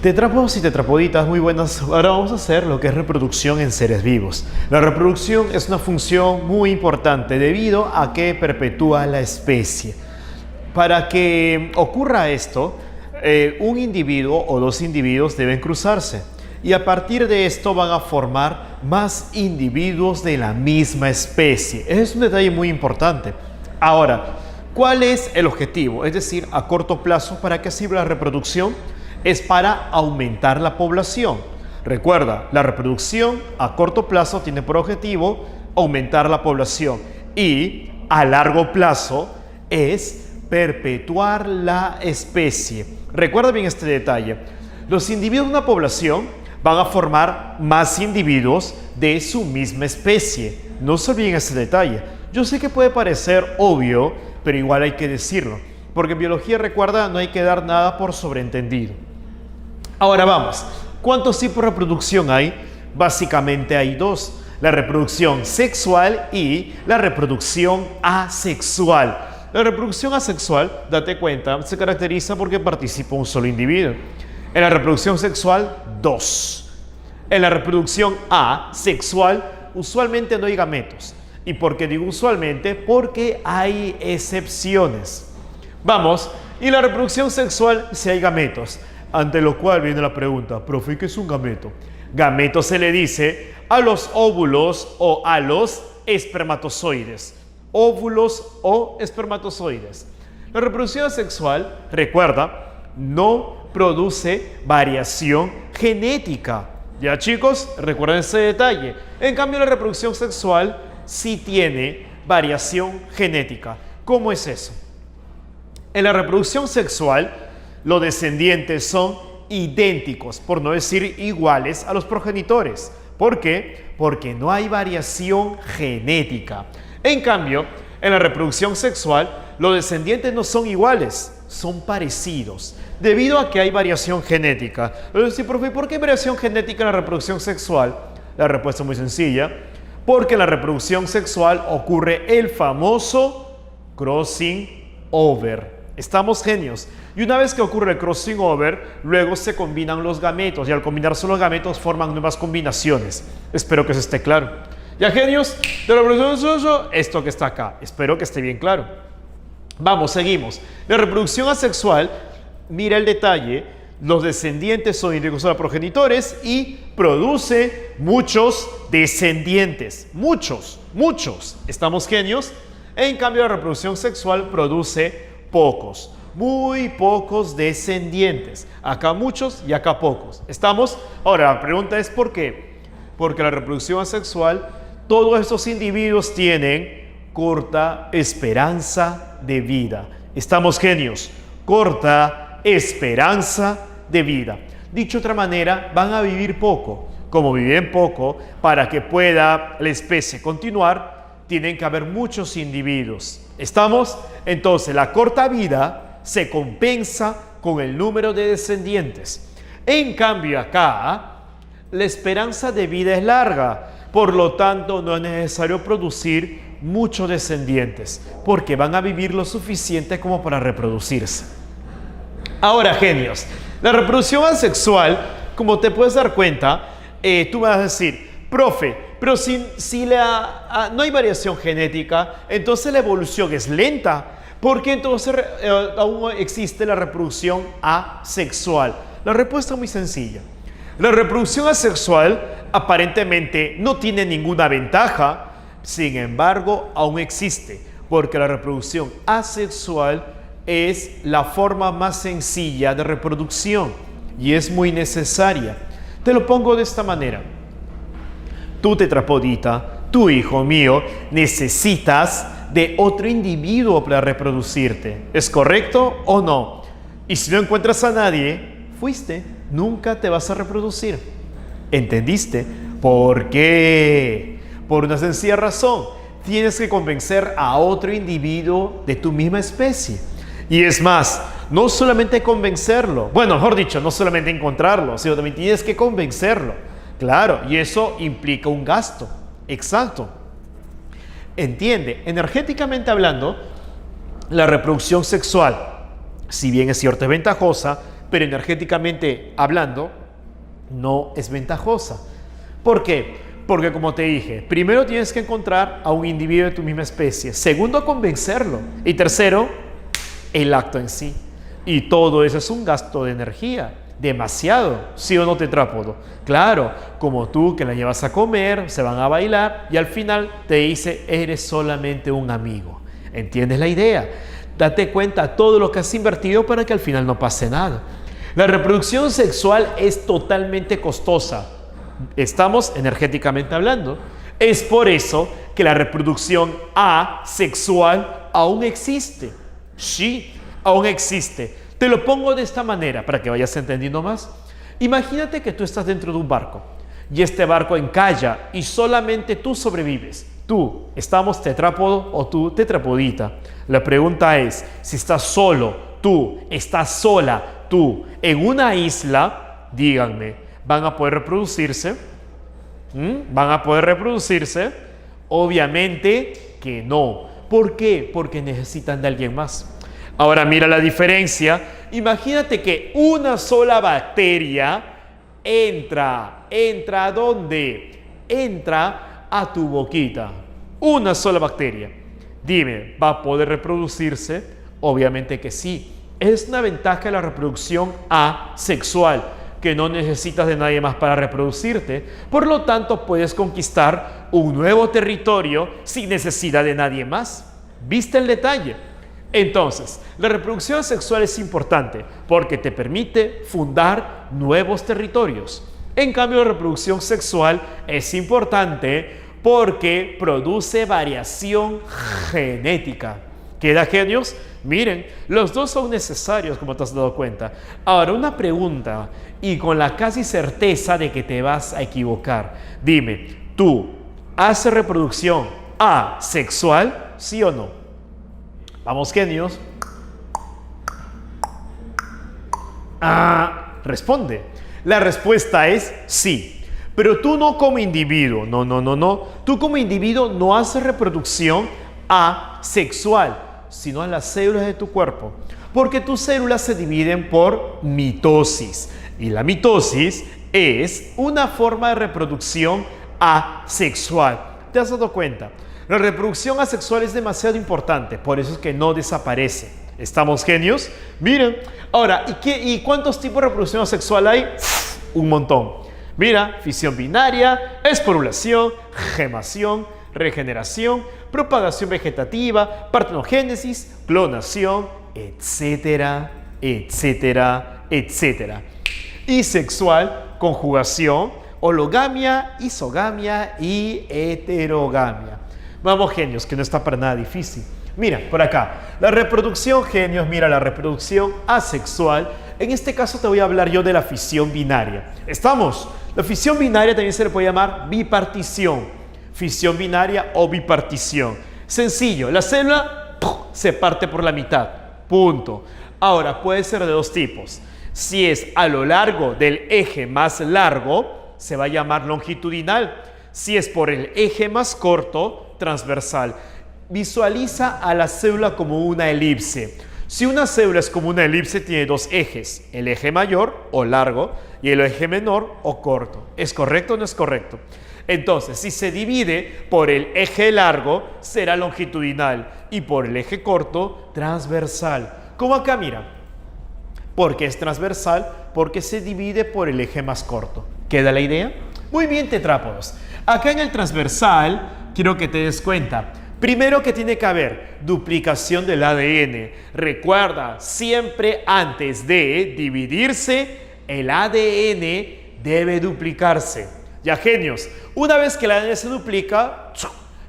Tetrápodos y tetrapoditas, muy buenas. Ahora vamos a hacer lo que es reproducción en seres vivos. La reproducción es una función muy importante debido a que perpetúa la especie. Para que ocurra esto, un individuo o dos individuos deben cruzarse y a partir de esto van a formar más individuos de la misma especie. Ese es un detalle muy importante. Ahora, ¿cuál es el objetivo? Es decir, a corto plazo, ¿para qué sirve la reproducción? Es para aumentar la población. Recuerda, la reproducción a corto plazo tiene por objetivo aumentar la población y a largo plazo es perpetuar la especie. Recuerda bien este detalle. Los individuos de una población van a formar más individuos de su misma especie. No se olviden ese detalle. Yo sé que puede parecer obvio, pero igual hay que decirlo. Porque en biología, recuerda, no hay que dar nada por sobreentendido. Ahora vamos, ¿cuántos tipos de reproducción hay? Básicamente hay dos, la reproducción sexual y la reproducción asexual. La reproducción asexual, date cuenta, se caracteriza porque participa un solo individuo. En la reproducción sexual, dos. En la reproducción asexual, usualmente no hay gametos. ¿Y por qué digo usualmente? Porque hay excepciones. Vamos, y la reproducción sexual sí hay gametos. Ante lo cual viene la pregunta, profe, ¿qué es un gameto? Gameto se le dice a los óvulos o a los espermatozoides. Óvulos o espermatozoides. La reproducción sexual, recuerda, no produce variación genética. Ya chicos, recuerden ese detalle. En cambio, la reproducción sexual sí tiene variación genética. ¿Cómo es eso? En la reproducción sexual, los descendientes son idénticos, por no decir iguales, a los progenitores. ¿Por qué? Porque no hay variación genética. En cambio, en la reproducción sexual, los descendientes no son iguales, son parecidos, debido a que hay variación genética. Entonces, profe, ¿por qué hay variación genética en la reproducción sexual? La respuesta es muy sencilla, porque en la reproducción sexual ocurre el famoso crossing over. Estamos genios. Y una vez que ocurre el crossing over, luego se combinan los gametos y al combinarse los gametos forman nuevas combinaciones. Espero que eso esté claro. Ya genios, de la reproducción, esto que está acá. Espero que esté bien claro. Vamos, seguimos. La reproducción asexual, mira el detalle, los descendientes son idénticos a los progenitores y produce muchos descendientes. Muchos. ¿Estamos genios? En cambio, la reproducción sexual produce pocos, muy pocos descendientes. Acá muchos y acá pocos. ¿Estamos? Ahora, la pregunta es ¿por qué? Porque la reproducción asexual, todos estos individuos tienen corta esperanza de vida. ¿Estamos genios? Corta esperanza de vida. Dicho de otra manera, van a vivir poco. Como viven poco, para que pueda la especie continuar, tienen que haber muchos individuos. ¿Estamos? Entonces, la corta vida se compensa con el número de descendientes. En cambio, acá, la esperanza de vida es larga. Por lo tanto, no es necesario producir muchos descendientes, porque van a vivir lo suficiente como para reproducirse. Ahora, genios, la reproducción asexual, como te puedes dar cuenta, tú vas a decir, profe, pero si no hay variación genética, entonces la evolución es lenta. ¿Por qué entonces aún existe la reproducción asexual? La respuesta es muy sencilla. La reproducción asexual aparentemente no tiene ninguna ventaja, sin embargo, aún existe, porque la reproducción asexual es la forma más sencilla de reproducción y es muy necesaria. Te lo pongo de esta manera. Tu tetrapodita, tu hijo mío, necesitas de otro individuo para reproducirte. ¿Es correcto o no? Y si no encuentras a nadie, fuiste, nunca te vas a reproducir. ¿Entendiste? ¿Por qué? Por una sencilla razón. Tienes que convencer a otro individuo de tu misma especie. Y es más, no solamente convencerlo, bueno, mejor dicho, no solamente encontrarlo, sino también tienes que convencerlo. Claro, y eso implica un gasto. Exacto. Entiende, energéticamente hablando, la reproducción sexual, si bien es cierto es ventajosa, pero energéticamente hablando, no es ventajosa. ¿Por qué? Porque como te dije, primero tienes que encontrar a un individuo de tu misma especie. Segundo, convencerlo. Y tercero, el acto en sí. Y todo eso es un gasto de energía. Demasiado, ¿sí o no, tetrápodo? Claro, como tú que la llevas a comer, se van a bailar y al final te dice, eres solamente un amigo. ¿Entiendes la idea? Date cuenta todo lo que has invertido para que al final no pase nada. La reproducción sexual es totalmente costosa. Estamos energéticamente hablando. Es por eso que la reproducción asexual aún existe. Sí, aún existe. Te lo pongo de esta manera para que vayas entendiendo más. Imagínate que tú estás dentro de un barco y este barco encalla y solamente tú sobrevives. Tú, estamos tetrápodo o tú tetrapodita. La pregunta es, si estás solo, tú, estás sola, tú, en una isla, díganme, ¿van a poder reproducirse? ¿Van a poder reproducirse? Obviamente que no. ¿Por qué? Porque necesitan de alguien más. Ahora mira la diferencia. Imagínate que una sola bacteria entra ¿a dónde? Entra a tu boquita. Una sola bacteria. Dime, ¿va a poder reproducirse? Obviamente que sí. Es una ventaja de la reproducción asexual, que no necesitas de nadie más para reproducirte. Por lo tanto, puedes conquistar un nuevo territorio sin necesidad de nadie más. ¿Viste el detalle? Entonces, la reproducción sexual es importante porque te permite fundar nuevos territorios. En cambio, la reproducción sexual es importante porque produce variación genética. ¿Queda, genios? Miren, los dos son necesarios, como te has dado cuenta. Ahora, una pregunta, y con la casi certeza de que te vas a equivocar. Dime, ¿tú haces reproducción asexual, sí o no? Vamos, genios. Responde. La respuesta es sí. Pero tú no como individuo. No. Tú como individuo no haces reproducción asexual, sino a las células de tu cuerpo. Porque tus células se dividen por mitosis. Y la mitosis es una forma de reproducción asexual. ¿Te has dado cuenta? La reproducción asexual es demasiado importante, por eso es que no desaparece. ¿Estamos, genios? Miren, ahora, ¿y cuántos tipos de reproducción asexual hay? Un montón. Mira, fisión binaria, esporulación, gemación, regeneración, propagación vegetativa, partenogénesis, clonación, etcétera, etcétera, etcétera. Y sexual, conjugación, hologamia, isogamia y heterogamia. Vamos, genios, que no está para nada difícil. Mira, por acá, la reproducción, genios, mira, la reproducción asexual. En este caso te voy a hablar yo de la fisión binaria. ¿Estamos? La fisión binaria también se le puede llamar bipartición. Fisión binaria o bipartición. Sencillo, la célula se parte por la mitad. Punto. Ahora, puede ser de dos tipos. Si es a lo largo del eje más largo, se va a llamar longitudinal. Si es por el eje más corto, transversal. Visualiza a la célula como una elipse. Si una célula es como una elipse, tiene dos ejes, el eje mayor o largo y el eje menor o corto. ¿Es correcto o no es correcto? Entonces, si se divide por el eje largo, será longitudinal y por el eje corto, transversal. Como acá, mira. ¿Por qué es transversal? Porque se divide por el eje más corto. ¿Queda la idea? Muy bien, tetrápodos. Acá en el transversal, quiero que te des cuenta. Primero que tiene que haber duplicación del ADN. Recuerda, siempre antes de dividirse, el ADN debe duplicarse. Ya, genios, una vez que el ADN se duplica,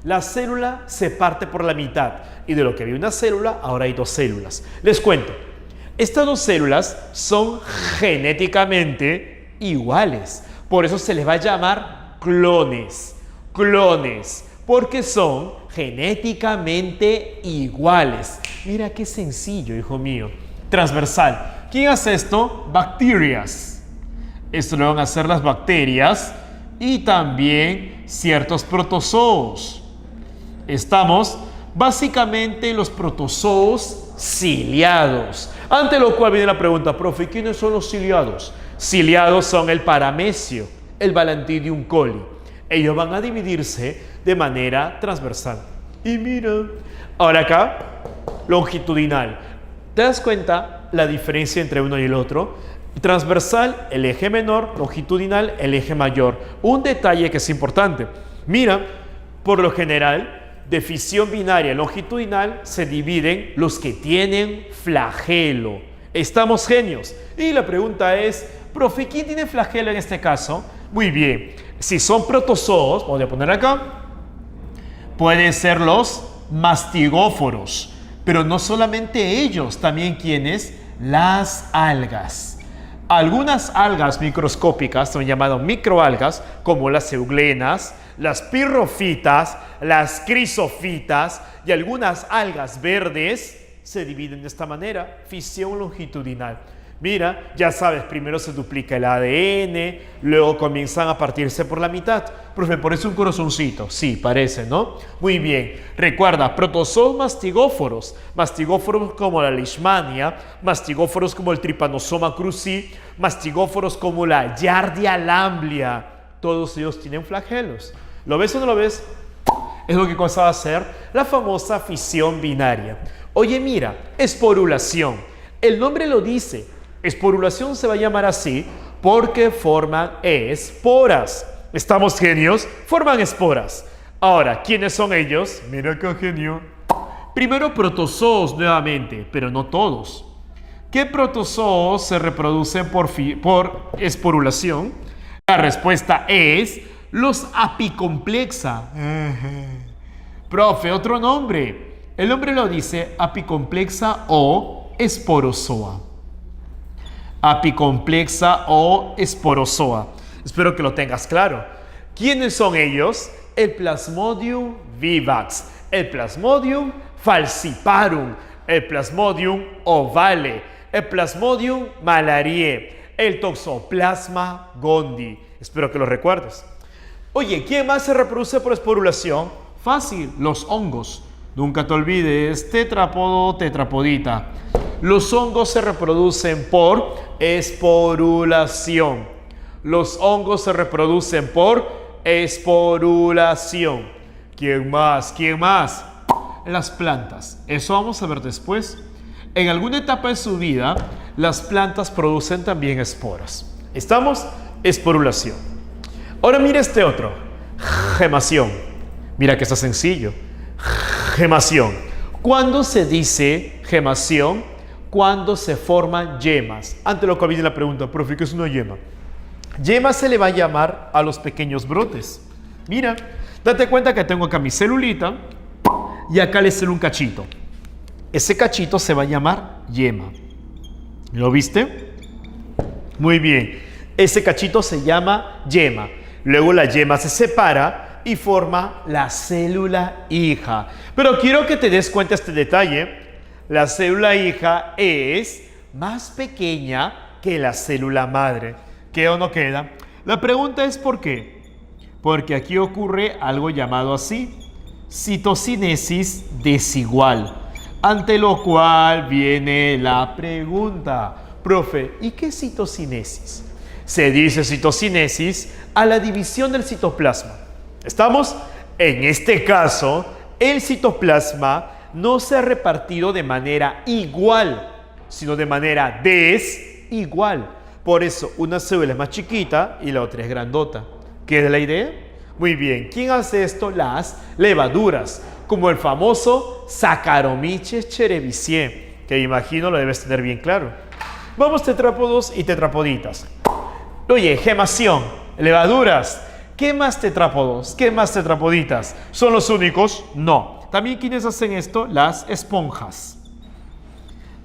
la célula se parte por la mitad. Y de lo que había una célula, ahora hay dos células. Les cuento, estas dos células son genéticamente iguales. Por eso se les va a llamar clones. Clones, porque son genéticamente iguales. Mira qué sencillo, hijo mío. Transversal. ¿Quién hace esto? Bacterias. Esto lo van a hacer las bacterias y también ciertos protozoos. Estamos, básicamente los protozoos ciliados. Ante lo cual viene la pregunta, profe, ¿quiénes son los ciliados? Ciliados son el paramecio, el Balantidium coli. Ellos van a dividirse de manera transversal. Y mira, ahora acá, longitudinal. ¿Te das cuenta la diferencia entre uno y el otro? Transversal, el eje menor, longitudinal, el eje mayor. Un detalle que es importante. Mira, por lo general, de fisión binaria longitudinal se dividen los que tienen flagelo. Estamos genios. Y la pregunta es, profe, ¿quién tiene flagelo en este caso? Muy bien. Si son protozoos, voy a poner acá, pueden ser los mastigóforos. Pero no solamente ellos, también quienes, las algas. Algunas algas microscópicas son llamadas microalgas, como las euglenas, las pirrofitas, las crisofitas y algunas algas verdes se dividen de esta manera, fisión longitudinal. Mira, ya sabes, primero se duplica el ADN, luego comienzan a partirse por la mitad. Profe, ¿parece un corazoncito? Sí, parece, ¿no? Muy bien. Recuerda, protozoos mastigóforos como la leishmania, mastigóforos como el Trypanosoma cruzi, mastigóforos como la Giardia lamblia. Todos ellos tienen flagelos. ¿Lo ves o no lo ves? Es lo que comenzaba a hacer la famosa fisión binaria. Oye, mira, esporulación. El nombre lo dice. Esporulación se va a llamar así porque forman esporas. ¿Estamos genios? Forman esporas. Ahora, ¿quiénes son ellos? Mira qué genio. Primero, protozoos nuevamente, pero no todos. ¿Qué protozoos se reproducen por esporulación? La respuesta es los apicomplexa. Profe, otro nombre. El nombre lo dice apicomplexa o esporozoa. Apicomplexa o esporozoa. Espero que lo tengas claro. ¿Quiénes son ellos? El Plasmodium vivax, el Plasmodium falciparum, el Plasmodium ovale, el Plasmodium malariae, el Toxoplasma gondii. Espero que lo recuerdes. Oye, ¿quién más se reproduce por esporulación? Fácil, los hongos. Nunca te olvides, tetrápodo, tetrapodita. Los hongos se reproducen por esporulación. Los hongos se reproducen por esporulación. ¿Quién más? ¿Quién más? Las plantas. Eso vamos a ver después. En alguna etapa de su vida, las plantas producen también esporas. ¿Estamos? Esporulación. Ahora mira este otro. Gemación. Mira que está sencillo. Gemación. ¿Cuándo se dice gemación? Cuando se forman yemas. Ante lo que viene la pregunta, profe, ¿qué es una yema? Yema se le va a llamar a los pequeños brotes. Mira, date cuenta que tengo acá mi celulita y acá le sale un cachito. Ese cachito se va a llamar yema. ¿Lo viste? Muy bien. Ese cachito se llama yema. Luego la yema se separa y forma la célula hija. Pero quiero que te des cuenta de este detalle. La célula hija es más pequeña que la célula madre. ¿Queda o no queda? La pregunta es ¿por qué? Porque aquí ocurre algo llamado así, citocinesis desigual. Ante lo cual viene la pregunta, profe, ¿y qué es citocinesis? Se dice citocinesis a la división del citoplasma. ¿Estamos? En este caso, el citoplasma no se ha repartido de manera igual, sino de manera desigual. Por eso, una célula es más chiquita y la otra es grandota. ¿Queda la idea? Muy bien. ¿Quién hace esto? Las levaduras, como el famoso Saccharomyces cerevisiae, que imagino lo debes tener bien claro. Vamos, tetrápodos y tetrapoditas. Oye, gemación, levaduras. ¿Qué más tetrápodos? ¿Qué más tetrapoditas? ¿Son los únicos? No. También, ¿quiénes hacen esto? Las esponjas.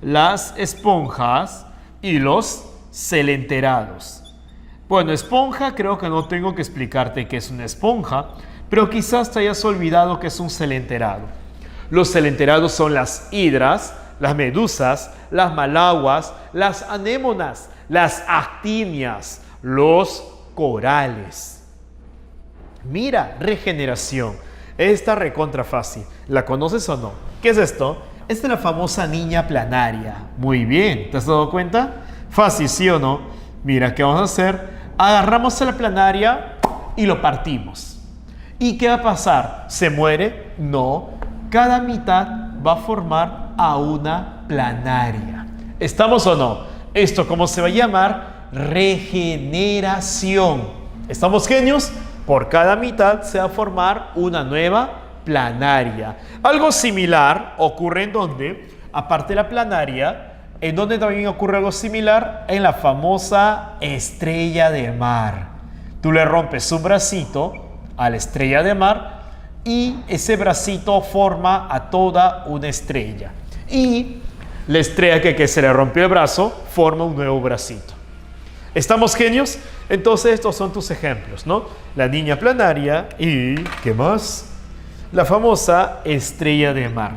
Las esponjas y los celenterados. Bueno, esponja, creo que no tengo que explicarte qué es una esponja, pero quizás te hayas olvidado que es un celenterado. Los celenterados son las hidras, las medusas, las malaguas, las anémonas, las actinias, los corales. Mira, regeneración. Esta recontra fácil. ¿La conoces o no? ¿Qué es esto? Esta es la famosa niña planaria. Muy bien, ¿te has dado cuenta? Fácil, ¿sí o no? Mira, ¿qué vamos a hacer? Agarramos a la planaria y lo partimos. ¿Y qué va a pasar? ¿Se muere? No. Cada mitad va a formar a una planaria. ¿Estamos o no? ¿Esto cómo se va a llamar? Regeneración. ¿Estamos genios? Por cada mitad se va a formar una nueva planaria. Algo similar ocurre en donde, aparte de la planaria, en donde también ocurre algo similar en la famosa estrella de mar. Tú le rompes un bracito a la estrella de mar y ese bracito forma a toda una estrella. Y la estrella que se le rompió el brazo forma un nuevo bracito. ¿Estamos genios? Entonces estos son tus ejemplos, ¿no? La niña planaria y ¿qué más? La famosa estrella de mar.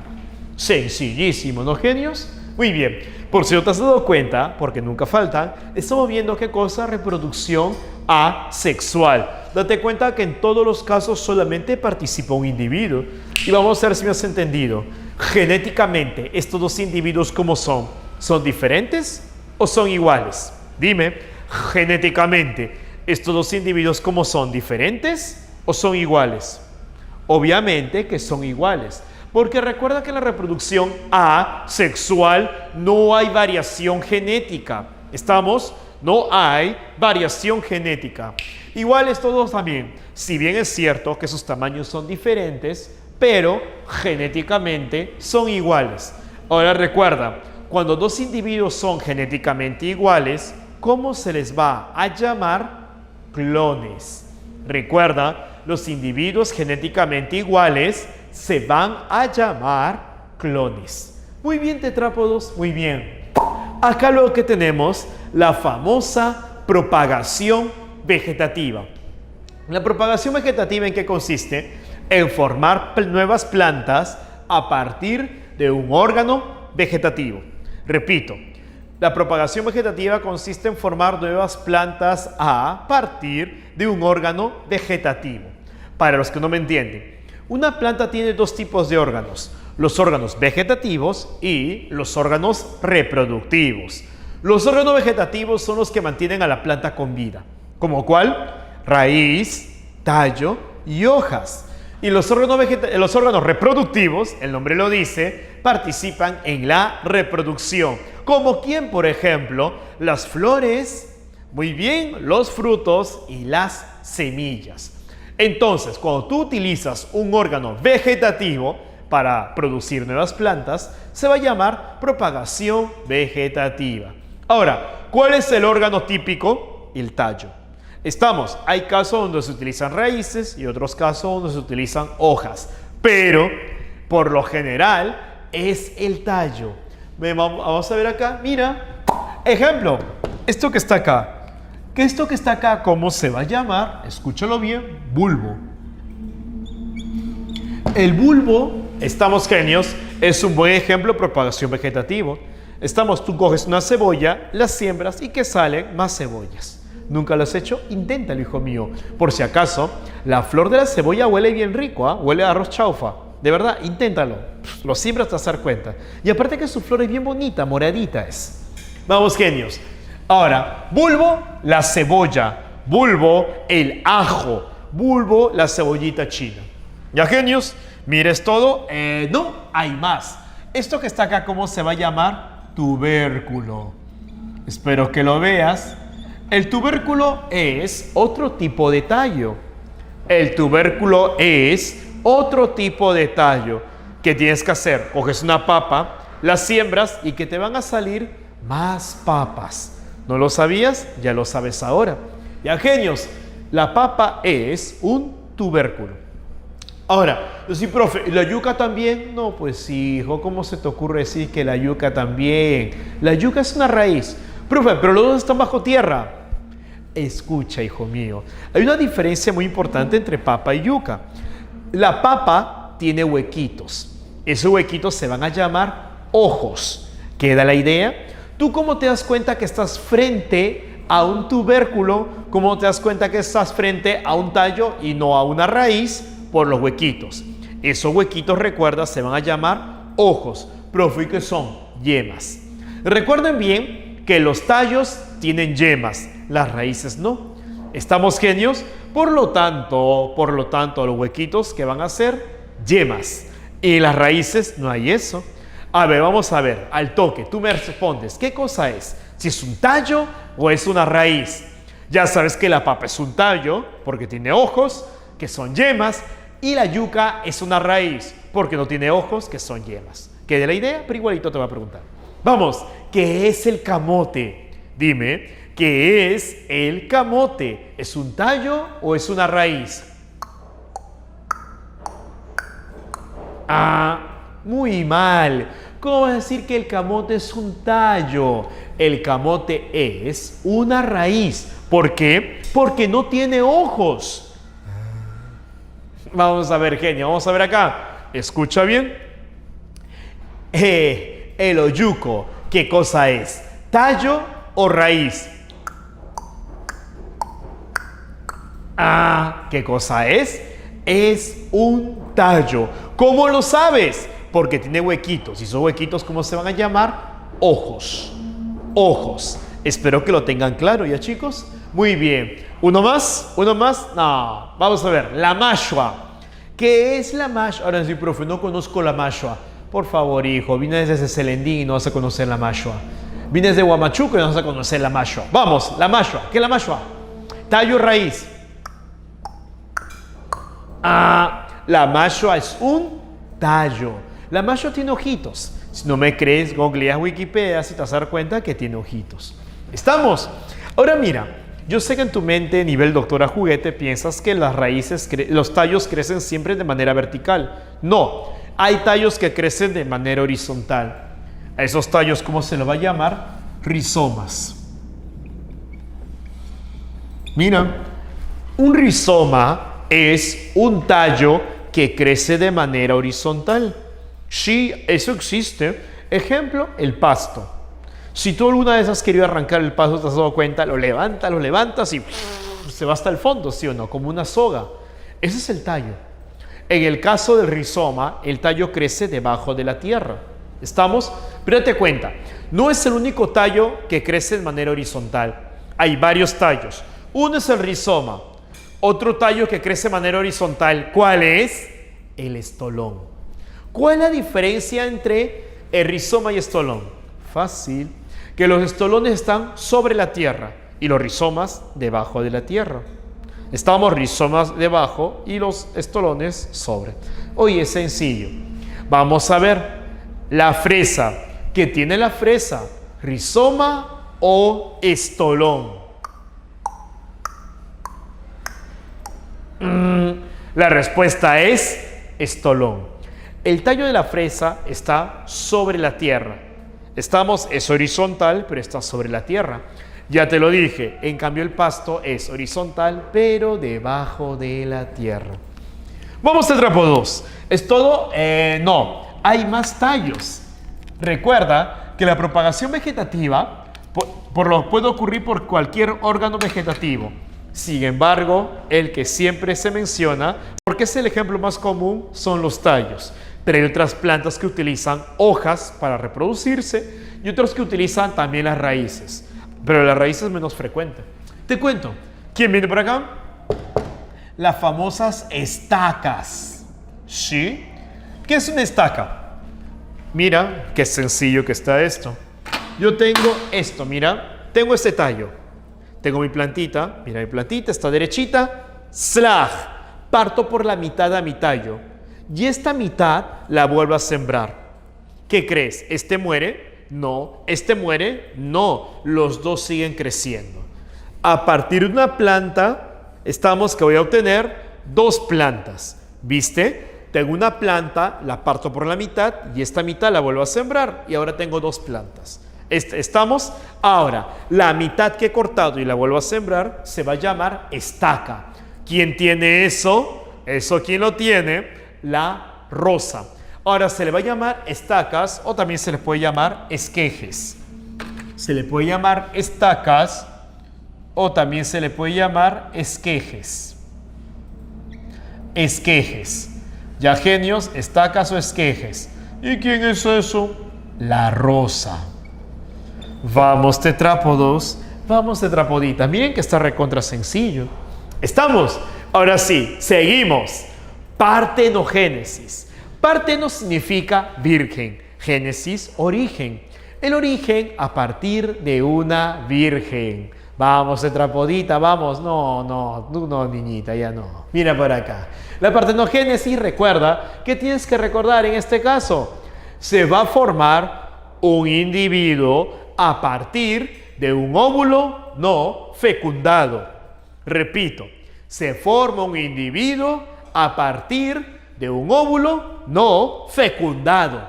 Sencillísimo, ¿no, genios? Muy bien. Por si no te has dado cuenta, porque nunca faltan, estamos viendo qué cosa, reproducción asexual. Date cuenta que en todos los casos solamente participa un individuo. Y vamos a ver si me has entendido. Genéticamente, estos dos individuos, ¿cómo son? ¿Son diferentes o son iguales? Dime, genéticamente, estos dos individuos, ¿cómo son? ¿Diferentes o son iguales? Obviamente que son iguales. Porque recuerda que en la reproducción asexual no hay variación genética. ¿Estamos? No hay variación genética. Iguales todos también. Si bien es cierto que sus tamaños son diferentes, pero genéticamente son iguales. Ahora recuerda, cuando dos individuos son genéticamente iguales, ¿cómo se les va a llamar? Clones. Recuerda, los individuos genéticamente iguales se van a llamar clones. Muy bien, tetrápodos, muy bien. Acá lo que tenemos, la famosa propagación vegetativa. La propagación vegetativa, ¿en qué consiste? En formar nuevas plantas a partir de un órgano vegetativo. Repito, la propagación vegetativa consiste en formar nuevas plantas a partir de un órgano vegetativo. Para los que no me entienden, una planta tiene dos tipos de órganos: los órganos vegetativos y los órganos reproductivos. Los órganos vegetativos son los que mantienen a la planta con vida, como cuál: raíz, tallo y hojas. Y los órganos reproductivos, el nombre lo dice, participan en la reproducción. Como quién, por ejemplo, las flores, muy bien, los frutos y las semillas. Entonces, cuando tú utilizas un órgano vegetativo para producir nuevas plantas, se va a llamar propagación vegetativa. Ahora, ¿cuál es el órgano típico? El tallo. Hay casos donde se utilizan raíces y otros casos donde se utilizan hojas, pero por lo general es el tallo. Vamos a ver acá, mira, ejemplo, esto que está acá. Esto que está acá, ¿cómo se va a llamar? Escúchalo bien, bulbo. El bulbo, estamos genios, es un buen ejemplo de propagación vegetativa. Tú coges una cebolla, las siembras y que salen más cebollas. ¿Nunca lo has hecho? Inténtalo, hijo mío. Por si acaso, la flor de la cebolla huele bien rico, ¿eh? Huele a arroz chaufa. De verdad, inténtalo. Lo siembras, te vas a dar cuenta. Y aparte que su flor es bien bonita, moradita es. Vamos, genios. Ahora, bulbo, la cebolla. Bulbo, el ajo. Bulbo, la cebollita china. ¿Ya, genios? ¿Mires todo? No, hay más. Esto que está acá, ¿cómo se va a llamar? Tubérculo. Espero que lo veas. El tubérculo es otro tipo de tallo. El tubérculo es otro tipo de tallo. ¿Qué tienes que hacer? Coges una papa, la siembras y que te van a salir más papas. ¿No lo sabías? Ya lo sabes ahora. Ya, genios, la papa es un tubérculo. Ahora, yo sí, profe, ¿la yuca también? No, pues hijo, ¿cómo se te ocurre decir que la yuca también? La yuca es una raíz. Profe, pero los dos están bajo tierra. Escucha, hijo mío, hay una diferencia muy importante entre papa y yuca. La papa tiene huequitos. Esos huequitos se van a llamar ojos. ¿Queda la idea? ¿Tú cómo te das cuenta que estás frente a un tubérculo? ¿Cómo te das cuenta que estás frente a un tallo y no a una raíz? Por los huequitos. Esos huequitos, recuerda, se van a llamar ojos. Profe, ¿y qué son? Yemas. Recuerden bien que los tallos tienen yemas, las raíces no. ¿Estamos genios? Por lo tanto, los huequitos que van a ser yemas. Y las raíces no hay eso. A ver, vamos a ver, al toque, tú me respondes, ¿qué cosa es? ¿Si es un tallo o es una raíz? Ya sabes que la papa es un tallo porque tiene ojos, que son yemas, y la yuca es una raíz porque no tiene ojos, que son yemas. ¿Queda la idea? Pero igualito te va a preguntar. Vamos, ¿qué es el camote? Dime, ¿qué es el camote? ¿Es un tallo o es una raíz? Ah, muy mal. ¿Cómo vas a decir que el camote es un tallo? El camote es una raíz. ¿Por qué? Porque no tiene ojos. Vamos a ver, genio, vamos a ver acá. Escucha bien. El oyuco, ¿qué cosa es? ¿Tallo o raíz? Ah, ¿qué cosa es? Es un tallo. ¿Cómo lo sabes? Porque tiene huequitos. ¿Y esos huequitos cómo se van a llamar? Ojos. Ojos. Espero que lo tengan claro ya, chicos. Muy bien. ¿Uno más? ¿Uno más? No. Vamos a ver. La mashua. ¿Qué es la mashua? Ahora sí, profe, no conozco la mashua. Por favor, hijo, vienes desde Celendín y no vas a conocer la mashua. Vienes de Huamachuco y no vas a conocer la mashua. Vamos, la mashua. ¿Qué es la mashua? Tallo, raíz. Ah, la mashua es un tallo. La mashua tiene ojitos. Si no me crees, googleas Wikipedia y te vas a dar cuenta que tiene ojitos. ¿Estamos? Ahora mira, yo sé que en tu mente, nivel doctora juguete, piensas que las raíces, los tallos crecen siempre de manera vertical. No, hay tallos que crecen de manera horizontal. A esos tallos, ¿cómo se lo va a llamar? Rizomas. Mira, un rizoma es un tallo que crece de manera horizontal. Sí, eso existe. Ejemplo, el pasto. Si tú alguna vez has querido arrancar el pasto, te has dado cuenta, lo levantas y se va hasta el fondo, ¿sí o no? Como una soga. Ese es el tallo. En el caso del rizoma, el tallo crece debajo de la tierra. ¿Estamos? Pero date cuenta, no es el único tallo que crece de manera horizontal. Hay varios tallos. Uno es el rizoma. Otro tallo que crece de manera horizontal, ¿cuál es? El estolón. ¿Cuál es la diferencia entre el rizoma y estolón? Fácil. Que los estolones están sobre la tierra y los rizomas debajo de la tierra. Estamos rizomas debajo y los estolones sobre. Oye, es sencillo. Vamos a ver la fresa. ¿Qué tiene la fresa? ¿Rizoma o estolón? La respuesta es estolón. El tallo de la fresa está sobre la tierra. Es horizontal, pero está sobre la tierra. Ya te lo dije, en cambio el pasto es horizontal, pero debajo de la tierra. Vamos al trapo 2. ¿Es todo? No, hay más tallos. Recuerda que la propagación vegetativa puede ocurrir por cualquier órgano vegetativo. Sin embargo, el que siempre se menciona, porque es el ejemplo más común, son los tallos. Pero hay otras plantas que utilizan hojas para reproducirse y otros que utilizan también las raíces. Pero la raíz es menos frecuente. Te cuento. ¿Quién viene por acá? Las famosas estacas. ¿Sí? ¿Qué es una estaca? Mira, qué sencillo que está esto. Yo tengo esto, mira. Tengo este tallo. Tengo mi plantita. Mira, mi plantita está derechita. ¡Slag! Parto por la mitad a mi tallo. Y esta mitad la vuelvo a sembrar. ¿Qué crees? ¿Este muere? No. ¿Este muere? No. Los dos siguen creciendo. A partir de una planta, estamos que voy a obtener dos plantas. ¿Viste? Tengo una planta, la parto por la mitad y esta mitad la vuelvo a sembrar. Y ahora tengo dos plantas. ¿Estamos? Ahora, la mitad que he cortado y la vuelvo a sembrar se va a llamar estaca. ¿Quién tiene eso? ¿Eso quién lo tiene? La rosa. Ahora se le va a llamar estacas o también se le puede llamar esquejes. Se le puede llamar estacas o también se le puede llamar esquejes. Esquejes. Ya genios, estacas o esquejes. ¿Y quién es eso? La rosa. Vamos, tetrápodos. Vamos, tetrapoditas. Miren que está recontra sencillo. ¿Estamos? Ahora sí, seguimos. Partenogénesis. Parteno significa virgen. Génesis, origen. El origen a partir de una virgen. Vamos, tetrapodita, vamos. No, niñita, ya no. Mira por acá. La partenogénesis, recuerda, ¿qué tienes que recordar en este caso? Se va a formar un individuo a partir de un óvulo no fecundado. Repito, se forma un individuo a partir de un óvulo no fecundado.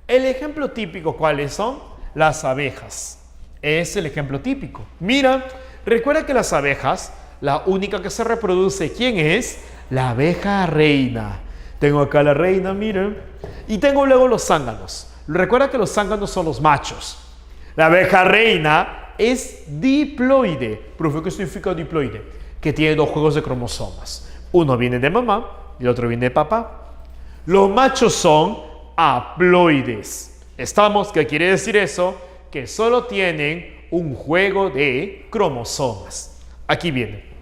El ejemplo típico, ¿cuáles son? Las abejas. Es el ejemplo típico. Mira, recuerda que las abejas, la única que se reproduce, ¿quién es? La abeja reina. Tengo acá la reina, miren. Y tengo luego los zánganos. Recuerda que los zánganos son los machos. La abeja reina es diploide. ¿Profe, qué significa diploide? Que tiene dos juegos de cromosomas. Uno viene de mamá y el otro viene de papá. Los machos son haploides. ¿Estamos? ¿Qué quiere decir eso? Que solo tienen un juego de cromosomas. Aquí viene.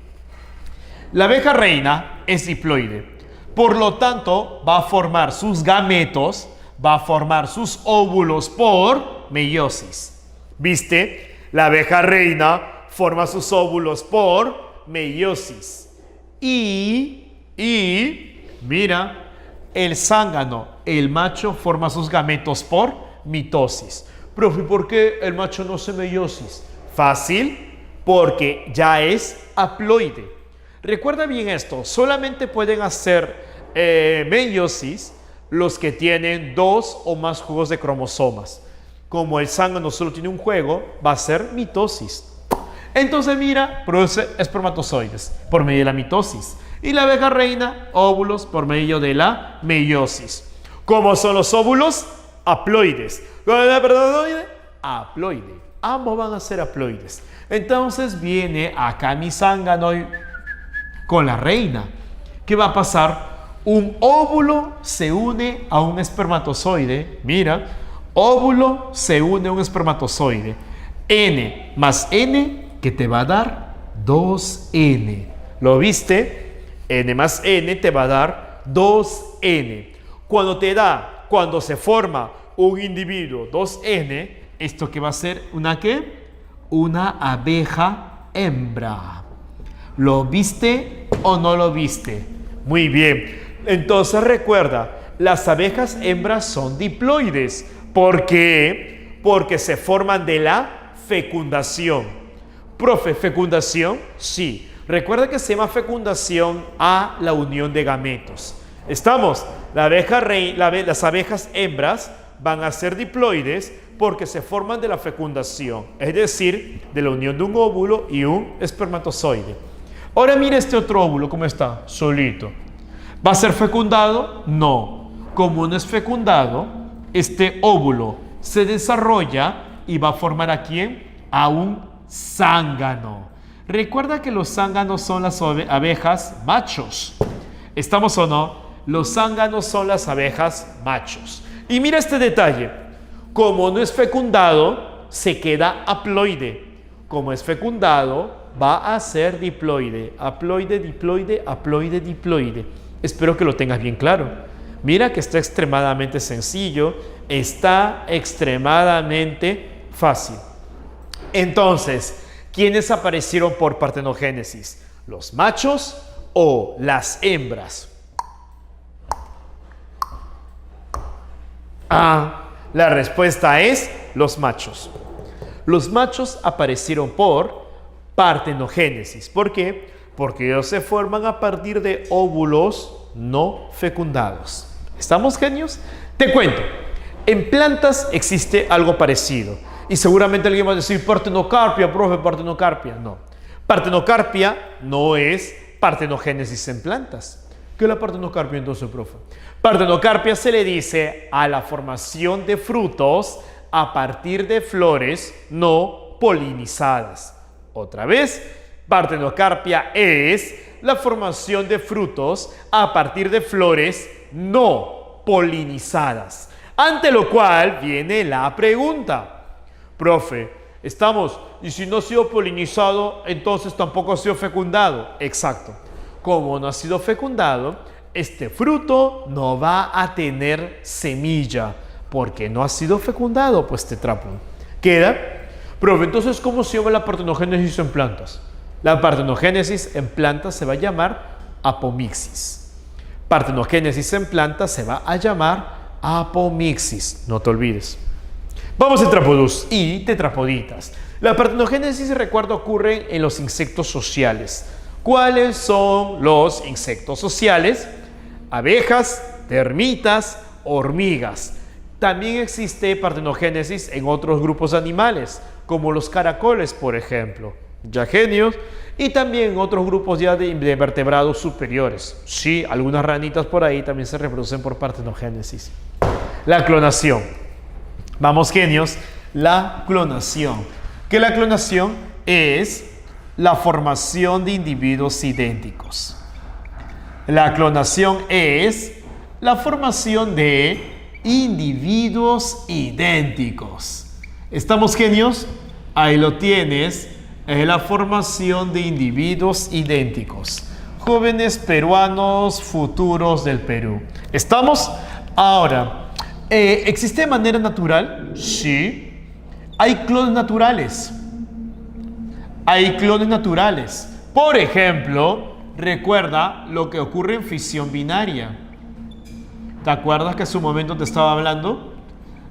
La abeja reina es diploide. Por lo tanto, va a formar sus gametos, va a formar sus óvulos por meiosis. ¿Viste? La abeja reina forma sus óvulos por meiosis. Y mira, el zángano, el macho, forma sus gametos por mitosis. Profe, ¿por qué el macho no hace meiosis? Fácil, porque ya es haploide. Recuerda bien esto, solamente pueden hacer meiosis los que tienen dos o más juegos de cromosomas. Como el zángano solo tiene un juego, va a ser mitosis. Entonces mira, produce espermatozoides por medio de la mitosis. Y la abeja reina, óvulos por medio de la meiosis. ¿Cómo son los óvulos? Haploides. Haploide. Ambos van a ser haploides. Entonces viene acá mi zángano con la reina. ¿Qué va a pasar? Un óvulo se une a un espermatozoide. Mira, óvulo se une a un espermatozoide. N más N, que te va a dar 2N. ¿Lo viste? N más N te va a dar 2N. Cuando se forma un individuo 2N, ¿esto qué va a ser? ¿Una qué? Una abeja hembra. ¿Lo viste o no lo viste? Muy bien. Entonces recuerda, las abejas hembras son diploides. ¿Por qué? Porque se forman de la fecundación. Profe, ¿fecundación? Sí. Recuerda que se llama fecundación a la unión de gametos. ¿Estamos? Las abejas hembras van a ser diploides porque se forman de la fecundación, es decir, de la unión de un óvulo y un espermatozoide. Ahora mira este otro óvulo, ¿cómo está? Solito. ¿Va a ser fecundado? No. Como no es fecundado, este óvulo se desarrolla y va a formar ¿a quién? A un zángano. Recuerda que los zánganos son las abejas machos. ¿Estamos o no? Los zánganos son las abejas machos. Y mira este detalle. Como no es fecundado, se queda haploide. Como es fecundado, va a ser diploide. Haploide, diploide, haploide, diploide. Espero que lo tengas bien claro. Mira que está extremadamente sencillo. Está extremadamente fácil. Entonces, ¿quiénes aparecieron por partenogénesis? ¿Los machos o las hembras? La respuesta es los machos. Los machos aparecieron por partenogénesis. ¿Por qué? Porque ellos se forman a partir de óvulos no fecundados. ¿Estamos, genios? Te cuento. En plantas existe algo parecido. Y seguramente alguien va a decir, partenocarpia, profe, partenocarpia. No. Partenocarpia no es partenogénesis en plantas. ¿Qué es la partenocarpia entonces, profe? Partenocarpia se le dice a la formación de frutos a partir de flores no polinizadas. Otra vez, partenocarpia es la formación de frutos a partir de flores no polinizadas. Ante lo cual viene la pregunta. Profe, y si no ha sido polinizado, entonces tampoco ha sido fecundado. Exacto. Como no ha sido fecundado, este fruto no va a tener semilla, porque no ha sido fecundado, pues tetrápodo. ¿Queda? Profe, entonces, ¿cómo se llama la partenogénesis en plantas? La partenogénesis en plantas se va a llamar apomixis. Partenogénesis en plantas se va a llamar apomixis. No te olvides. Vamos a tetrápodos y tetrapoditas. La partenogénesis, recuerda, ocurre en los insectos sociales. ¿Cuáles son los insectos sociales? Abejas, termitas, hormigas. También existe partenogénesis en otros grupos de animales, como los caracoles, por ejemplo, yagenios, y también otros grupos ya de vertebrados superiores. Sí, algunas ranitas por ahí también se reproducen por partenogénesis. La clonación. Vamos, genios, la clonación. Que la clonación es la formación de individuos idénticos. La clonación es la formación de individuos idénticos. ¿Estamos, genios? Ahí lo tienes. Es la formación de individuos idénticos. Jóvenes peruanos futuros del Perú. ¿Estamos? Ahora, ¿existe de manera natural? Sí. Hay clones naturales. Hay clones naturales. Por ejemplo, recuerda lo que ocurre en fisión binaria. ¿Te acuerdas que hace un momento te estaba hablando?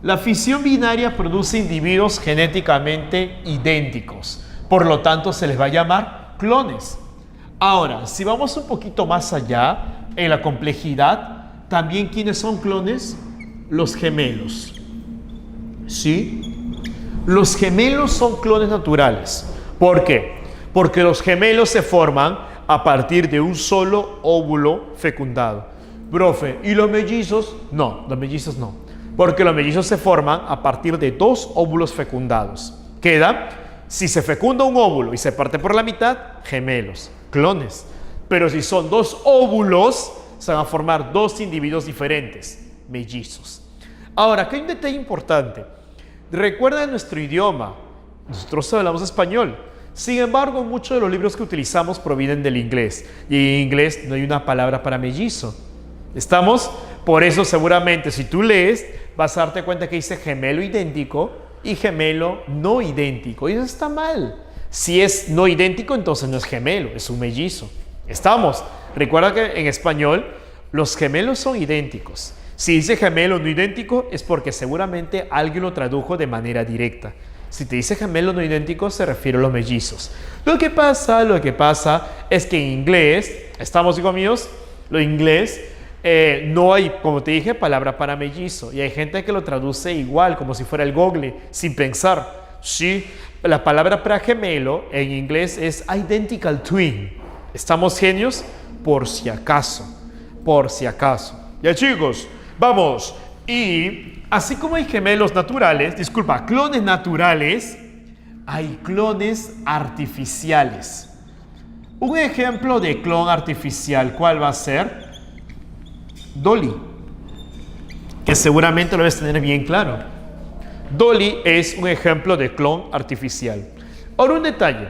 La fisión binaria produce individuos genéticamente idénticos. Por lo tanto, se les va a llamar clones. Ahora, si vamos un poquito más allá en la complejidad, también ¿quiénes son clones? Los gemelos. ¿Sí? Los gemelos son clones naturales. ¿Por qué? Porque los gemelos se forman a partir de un solo óvulo fecundado. Profe, ¿y los mellizos? No, los mellizos no. Porque los mellizos se forman a partir de dos óvulos fecundados. Queda, si se fecunda un óvulo y se parte por la mitad, gemelos, clones. Pero si son dos óvulos, se van a formar dos individuos diferentes, mellizos. Ahora, aquí hay un detalle importante. Recuerda nuestro idioma. Nosotros hablamos español. Sin embargo, muchos de los libros que utilizamos provienen del inglés. Y en inglés no hay una palabra para mellizo. ¿Estamos? Por eso seguramente si tú lees, vas a darte cuenta que dice gemelo idéntico y gemelo no idéntico. Y eso está mal. Si es no idéntico, entonces no es gemelo, es un mellizo. ¿Estamos? Recuerda que en español los gemelos son idénticos. Si dice gemelo no idéntico, es porque seguramente alguien lo tradujo de manera directa. Si te dice gemelo no idéntico, se refiere a los mellizos. Lo que pasa es que en inglés, ¿estamos, hijos míos? Lo inglés, no hay, como te dije, palabra para mellizo. Y hay gente que lo traduce igual, como si fuera el Google, sin pensar. Sí, la palabra para gemelo en inglés es identical twin. ¿Estamos, genios? Por si acaso. Por si acaso. Ya, chicos, vamos. Y así como hay gemelos naturales, clones naturales, hay clones artificiales. Un ejemplo de clon artificial, ¿cuál va a ser? Dolly, que seguramente lo debes tener bien claro. Dolly es un ejemplo de clon artificial. Ahora un detalle.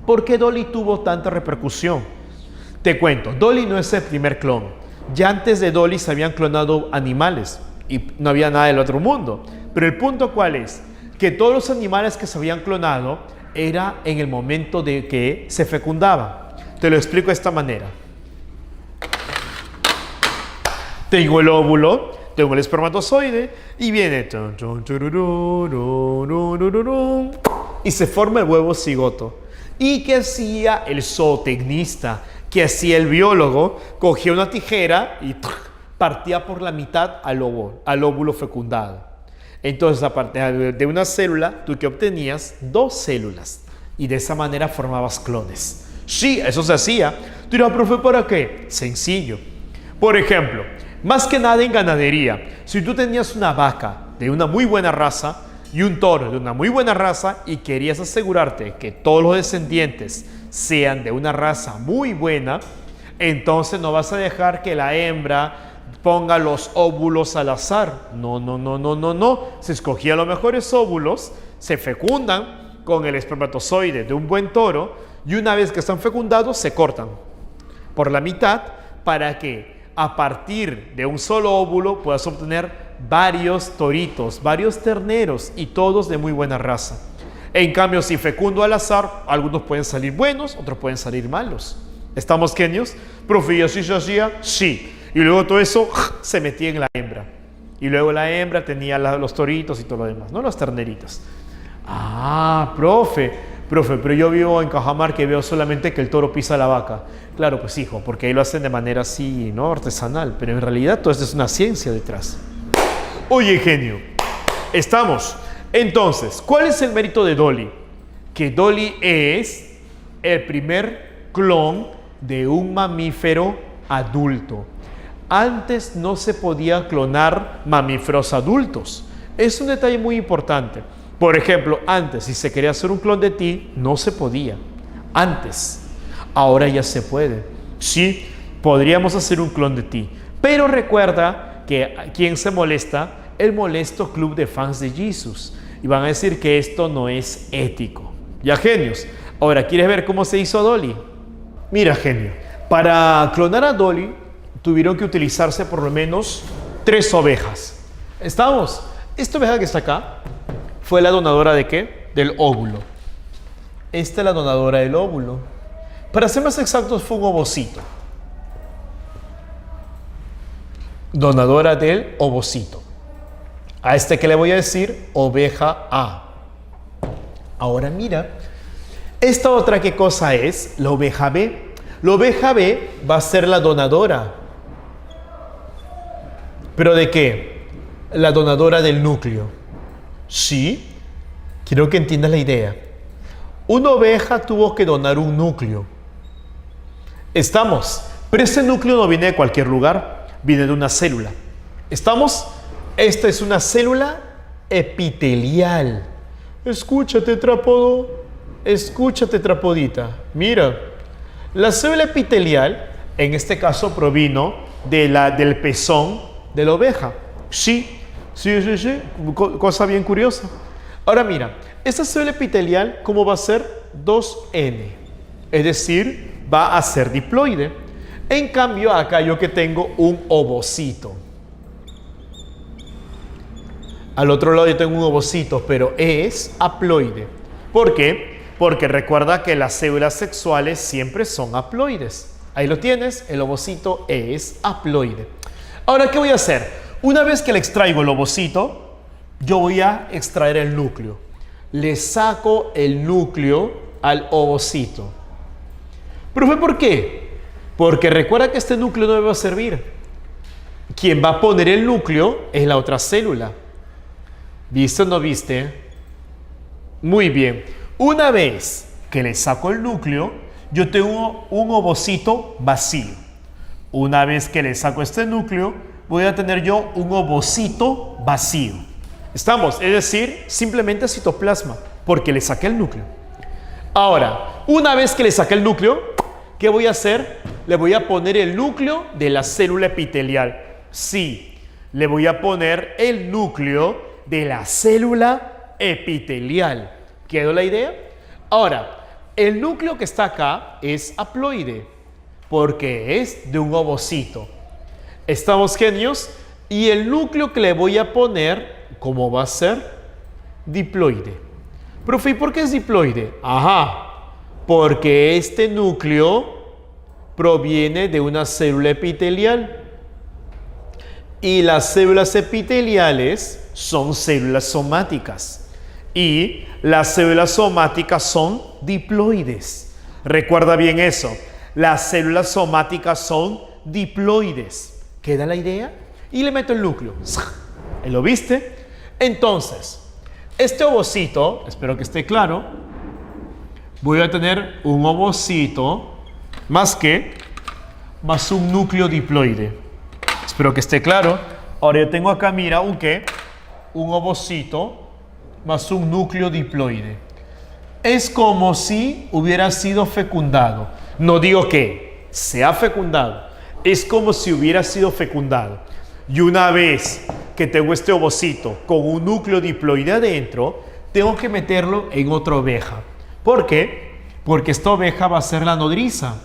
¿Por qué Dolly tuvo tanta repercusión? Te cuento, Dolly no es el primer clon. Ya antes de Dolly se habían clonado animales y no había nada del otro mundo. Pero el punto ¿cuál es? Que todos los animales que se habían clonado era en el momento de que se fecundaban. Te lo explico de esta manera. Tengo el óvulo, tengo el espermatozoide y viene y se forma el huevo cigoto. ¿Y qué hacía el zootecnista? ¿Qué hacía el biólogo? Cogía una tijera y partía por la mitad al óvulo fecundado. Entonces, a partir de una célula, ¿tú qué obtenías? Dos células. Y de esa manera formabas clones. Sí, eso se hacía. Tú dirás, profe, ¿para qué? Sencillo. Por ejemplo, más que nada en ganadería, si tú tenías una vaca de una muy buena raza y un toro de una muy buena raza y querías asegurarte que todos los descendientes sean de una raza muy buena, entonces no vas a dejar que la hembra ponga los óvulos al azar. No, no, no, no, no, no. Se escogían los mejores óvulos, se fecundan con el espermatozoide de un buen toro y una vez que están fecundados se cortan por la mitad para que a partir de un solo óvulo puedas obtener varios toritos, varios terneros y todos de muy buena raza. En cambio, si fecundo al azar, algunos pueden salir buenos, otros pueden salir malos. ¿Estamos genios? Profe, ¿y así se hacía? Sí. Y luego todo eso se metía en la hembra. Y luego la hembra tenía los toritos y todo lo demás, ¿no? Los terneritos. Ah, profe, pero yo vivo en Cajamarca y veo solamente que el toro pisa a la vaca. Claro, pues hijo, porque ahí lo hacen de manera así, ¿no? Artesanal. Pero en realidad todo esto es una ciencia detrás. Oye, genio, estamos. Entonces, ¿cuál es el mérito de Dolly? Que Dolly es el primer clon de un mamífero adulto. Antes no se podía clonar mamíferos adultos. Es un detalle muy importante. Por ejemplo, antes, si se quería hacer un clon de ti, no se podía. Antes. Ahora ya se puede. Sí, podríamos hacer un clon de ti. Pero recuerda que ¿quién se molesta? El molesto club de fans de Jesus. Y van a decir que esto no es ético. Ya, genios. Ahora, ¿quieres ver cómo se hizo Dolly? Mira, genio. Para clonar a Dolly, tuvieron que utilizarse por lo menos 3 ovejas. ¿Estamos? Esta oveja que está acá fue la donadora ¿de qué? Del óvulo. Esta es la donadora del óvulo. Para ser más exactos, fue un ovocito. Donadora del ovocito. A este que le voy a decir, oveja A. Ahora mira, esta otra ¿qué cosa es? La oveja B. La oveja B va a ser la donadora. ¿Pero de qué? La donadora del núcleo. Sí, quiero que entiendas la idea. Una oveja tuvo que donar un núcleo. ¿Estamos? Pero ese núcleo no viene de cualquier lugar, viene de una célula. ¿Estamos? Esta es una célula epitelial. Escúchate, trápodo. Escúchate, trapodita. Mira, la célula epitelial, en este caso, provino del pezón de la oveja. Sí. Cosa bien curiosa. Ahora mira, esta célula epitelial, ¿cómo va a ser? 2N. Es decir, va a ser diploide. En cambio, acá yo que tengo un ovocito. Al otro lado yo tengo un ovocito, pero es haploide. ¿Por qué? Porque recuerda que las células sexuales siempre son haploides. Ahí lo tienes, el ovocito es haploide. Ahora, ¿qué voy a hacer? Una vez que le extraigo el ovocito, yo voy a extraer el núcleo. Le saco el núcleo al ovocito. ¿Profe, por qué? Porque recuerda que este núcleo no me va a servir. Quien va a poner el núcleo es la otra célula. ¿Viste o no viste? Muy bien. Una vez que le saco el núcleo, yo tengo un ovocito vacío. Una vez que le saco este núcleo, voy a tener yo un ovocito vacío. ¿Estamos? Es decir, simplemente citoplasma, porque le saqué el núcleo. Ahora, una vez que le saqué el núcleo, ¿qué voy a hacer? Le voy a poner el núcleo de la célula epitelial. Sí, le voy a poner el núcleo de la célula epitelial. ¿Quedó la idea? Ahora, el núcleo que está acá es haploide, porque es de un ovocito. ¿Estamos, genios? Y el núcleo que le voy a poner, ¿cómo va a ser? Diploide. Profe, ¿y por qué es diploide? Ajá, porque este núcleo proviene de una célula epitelial. Y las células epiteliales son células somáticas. Y las células somáticas son diploides. Recuerda bien eso. Las células somáticas son diploides. ¿Queda la idea? Y le meto el núcleo. ¿Lo viste? Entonces, este ovocito, espero que esté claro, voy a tener un ovocito más un núcleo diploide. Espero que esté claro. Ahora yo tengo acá, mira, un ovocito más un núcleo diploide. Es como si hubiera sido fecundado. No digo que se ha fecundado. Es como si hubiera sido fecundado. Y una vez que tengo este ovocito con un núcleo diploide adentro, tengo que meterlo en otra oveja. ¿Por qué? Porque esta oveja va a ser la nodriza.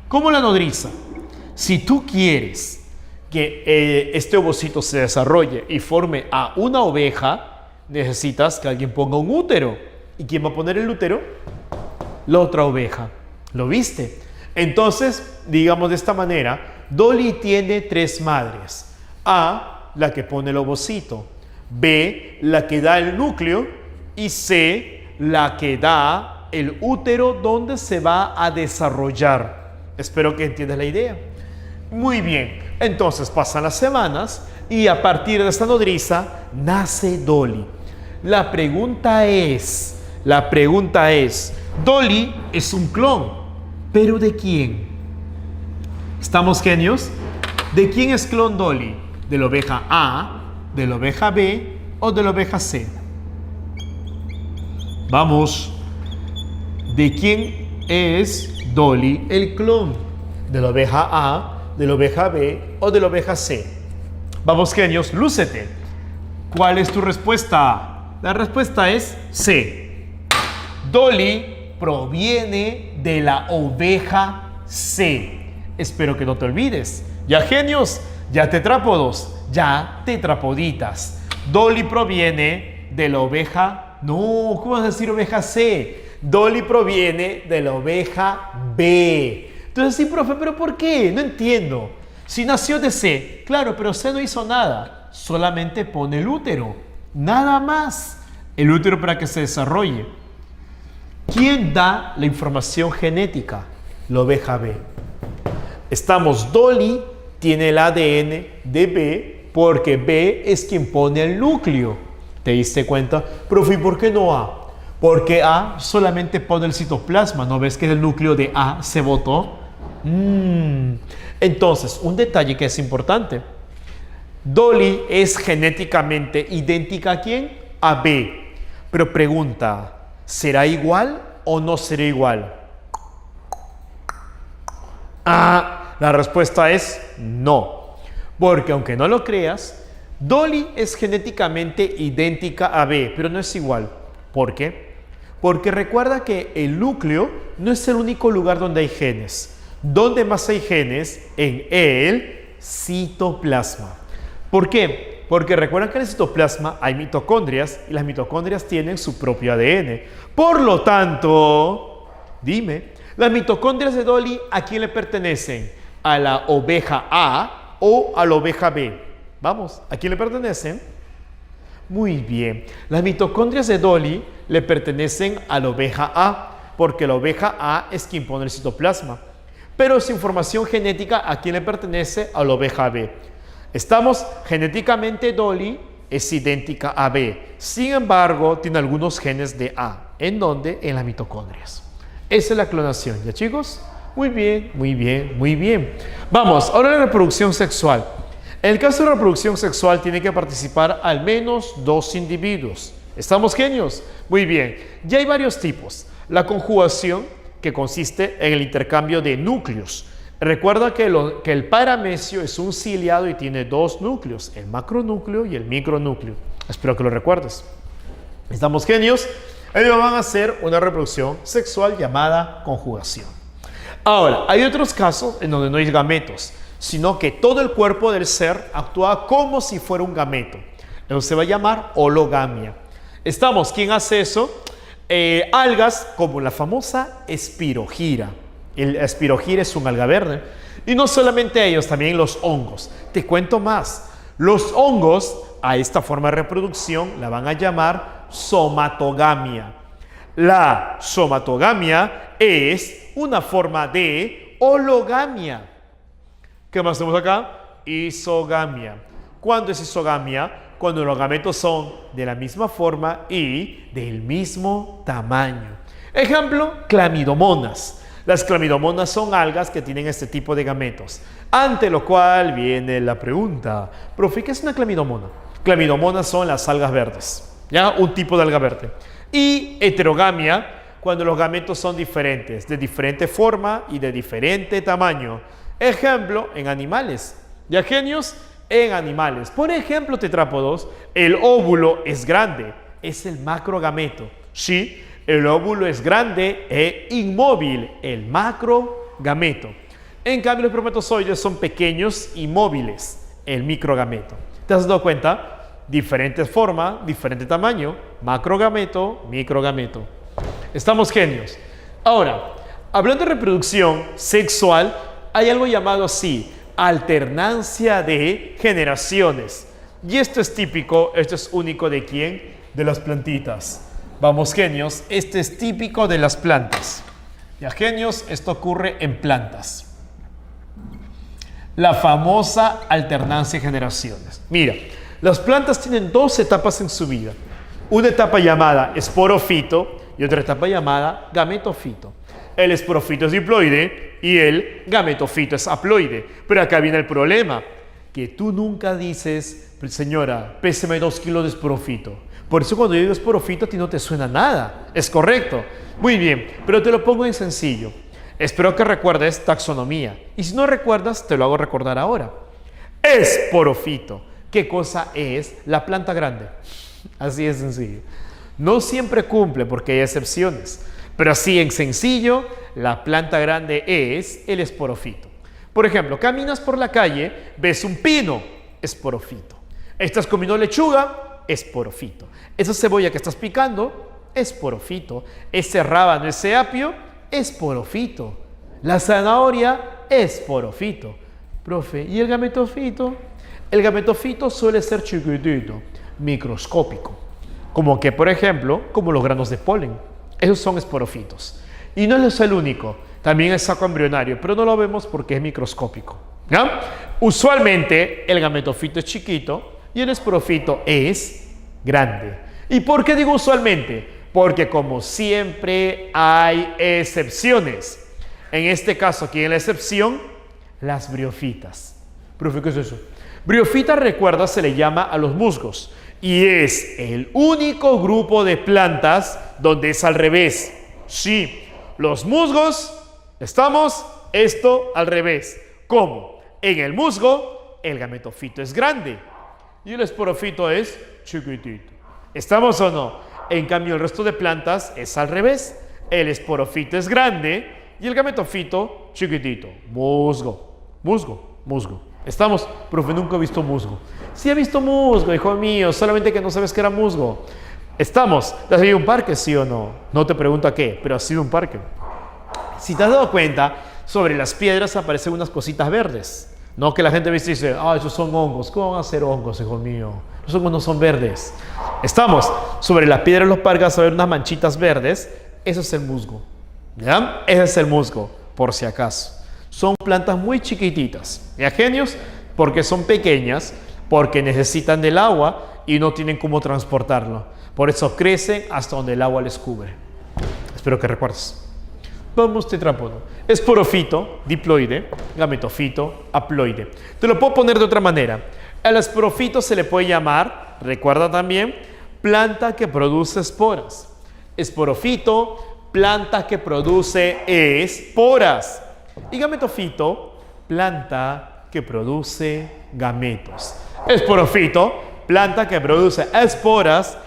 ¿Cómo la nodriza? Si tú quieres que este ovocito se desarrolle y forme a una oveja, necesitas que alguien ponga un útero. ¿Y quién va a poner el útero? La otra oveja. ¿Lo viste? Entonces, digamos de esta manera, Dolly tiene 3 madres. A, la que pone el ovocito. B, la que da el núcleo. Y C, la que da el útero donde se va a desarrollar. Espero que entiendas la idea. Muy bien. Entonces pasan las semanas y a partir de esta nodriza nace Dolly. La pregunta es, Dolly es un clon, ¿pero de quién? ¿Estamos genios? ¿De quién es clon Dolly? ¿De la oveja A, de la oveja B o de la oveja C? Vamos. ¿De quién es Dolly el clon? ¿De la oveja A, de la oveja B o de la oveja C? Vamos, genios, lúcete. ¿Cuál es tu respuesta? La respuesta es C. Dolly proviene de la oveja C. Espero que no te olvides. Ya, genios, ya tetrápodos, ya tetrapoditas. Dolly proviene de la oveja... No, ¿cómo vas a decir oveja C? Dolly proviene de la oveja B. Entonces, sí, profe, ¿pero por qué? No entiendo. Si nació de C, claro, pero C no hizo nada. Solamente pone el útero. Nada más. El útero para que se desarrolle. ¿Quién da la información genética? La oveja B. Dolly tiene el ADN de B porque B es quien pone el núcleo. ¿Te diste cuenta? Profe, ¿y por qué no A? Porque A solamente pone el citoplasma. ¿No ves que el núcleo de A se botó? Entonces, un detalle que es importante. Dolly es genéticamente idéntica ¿a quién? A B. Pero pregunta, ¿será igual o no será igual? La respuesta es no. Porque aunque no lo creas, Dolly es genéticamente idéntica a B, pero no es igual. ¿Por qué? Porque recuerda que el núcleo no es el único lugar donde hay genes. ¿Dónde más hay genes? En el citoplasma. ¿Por qué? Porque recuerdan que en el citoplasma hay mitocondrias y las mitocondrias tienen su propio ADN. Por lo tanto, dime, ¿las mitocondrias de Dolly a quién le pertenecen? ¿A la oveja A o a la oveja B? Vamos, ¿a quién le pertenecen? Muy bien, las mitocondrias de Dolly le pertenecen a la oveja A, porque la oveja A es quien pone el citoplasma. Pero su información genética, ¿a quién le pertenece? A la oveja B. Genéticamente Dolly es idéntica a B. Sin embargo, tiene algunos genes de A. ¿En dónde? En las mitocondrias. Esa es la clonación, ¿ya, chicos? Muy bien, muy bien, muy bien. Vamos, ahora la reproducción sexual. En el caso de reproducción sexual tiene que participar al menos 2 individuos. ¿Estamos genios? Muy bien. Ya hay varios tipos. La conjugación, que consiste en el intercambio de núcleos. Recuerda que el paramecio es un ciliado y tiene 2 núcleos, el macronúcleo y el micronúcleo. Espero que lo recuerdes. ¿Estamos genios? Ellos van a hacer una reproducción sexual llamada conjugación. Ahora, hay otros casos en donde no hay gametos, sino que todo el cuerpo del ser actúa como si fuera un gameto. Eso se va a llamar hologamia. ¿Quién hace eso? Algas como la famosa espirogira. El espirogira es un alga verde. Y no solamente ellos, también los hongos. Te cuento más. Los hongos, a esta forma de reproducción, la van a llamar somatogamia. La somatogamia es una forma de hologamia. ¿Qué más tenemos acá? Isogamia. ¿Cuándo es isogamia? Cuando los gametos son de la misma forma y del mismo tamaño. Ejemplo, clamidomonas. Las clamidomonas son algas que tienen este tipo de gametos. Ante lo cual viene la pregunta, profe, ¿qué es una clamidomona? Clamidomonas son las algas verdes, ¿ya? Un tipo de alga verde. Y heterogamia, cuando los gametos son diferentes, de diferente forma y de diferente tamaño. Ejemplo, en animales. Ya, genios, en animales. Por ejemplo, tetrápodos, el óvulo es grande, es el macrogameto. Sí, el óvulo es grande e inmóvil, el macrogameto. En cambio, los espermatozoides son pequeños y móviles, el microgameto. ¿Te has dado cuenta? Diferentes formas, diferente tamaño, macrogameto, microgameto. Estamos genios. Ahora, hablando de reproducción sexual, hay algo llamado así, alternancia de generaciones. Y esto es típico, esto es único ¿de quién? De las plantitas. Vamos, genios, este es típico de las plantas. Ya, genios, esto ocurre en plantas. La famosa alternancia de generaciones. Mira, las plantas tienen dos etapas en su vida. Una etapa llamada esporofito y otra etapa llamada gametofito. El esporofito es diploide y el gametofito es haploide. Pero acá viene el problema, que tú nunca dices, señora, péseme 2 kilos de esporofito. Por eso cuando yo digo esporofito a ti no te suena nada. Es correcto. Muy bien, pero te lo pongo en sencillo. Espero que recuerdes taxonomía. Y si no recuerdas, te lo hago recordar ahora. Esporofito. ¿Qué cosa es la planta grande? Así de sencillo. No siempre cumple porque hay excepciones. Pero así en sencillo, la planta grande es el esporofito. Por ejemplo, caminas por la calle, ves un pino, esporofito. Estás comiendo lechuga, esporofito. Esa cebolla que estás picando, esporofito. Ese rábano, ese apio, esporofito. La zanahoria, esporofito. Profe, ¿y el gametofito? El gametofito suele ser chiquitito, microscópico. Como que, por ejemplo, como los granos de polen. Esos son esporofitos. Y no es el único. También el saco embrionario, pero no lo vemos porque es microscópico. ¿Ya? Usualmente el gametofito es chiquito y el esporofito es grande. ¿Y por qué digo usualmente? Porque como siempre hay excepciones. En este caso, aquí en la excepción, las briofitas. Profe, ¿qué es eso? Briofita, recuerda, se le llama a los musgos. Y es el único grupo de plantas donde es al revés. Sí, los musgos, estamos esto al revés. ¿Cómo? En el musgo, el gametofito es grande y el esporofito es chiquitito. ¿Estamos o no? En cambio, el resto de plantas es al revés. El esporofito es grande y el gametofito chiquitito. Musgo, musgo, musgo. ¿Estamos? Profe, nunca he visto musgo. Sí he visto musgo, hijo mío, solamente que no sabes que era musgo. ¿Estamos? ¿Te has ido a un parque, sí o no? No te pregunto a qué, pero has sido a un parque. Si te has dado cuenta, sobre las piedras aparecen unas cositas verdes. No que la gente ve y dice, esos son hongos. ¿Cómo van a ser hongos, hijo mío? Los hongos no son verdes. ¿Estamos? Sobre las piedras de los parques vas a ver unas manchitas verdes. Eso es el musgo. ¿Ya? Ese es el musgo, por si acaso. Son plantas muy chiquititas. ¿Ya, genios? Porque son pequeñas, porque necesitan del agua y no tienen cómo transportarlo. Por eso crecen hasta donde el agua les cubre. Espero que recuerdes. Vamos, tetrápodo. Esporofito, diploide, gametofito, haploide. Te lo puedo poner de otra manera. Al esporofito se le puede llamar, recuerda también, planta que produce esporas. Esporofito, planta que produce esporas. Y gametofito, planta que produce gametos. Esporofito, planta que produce esporas.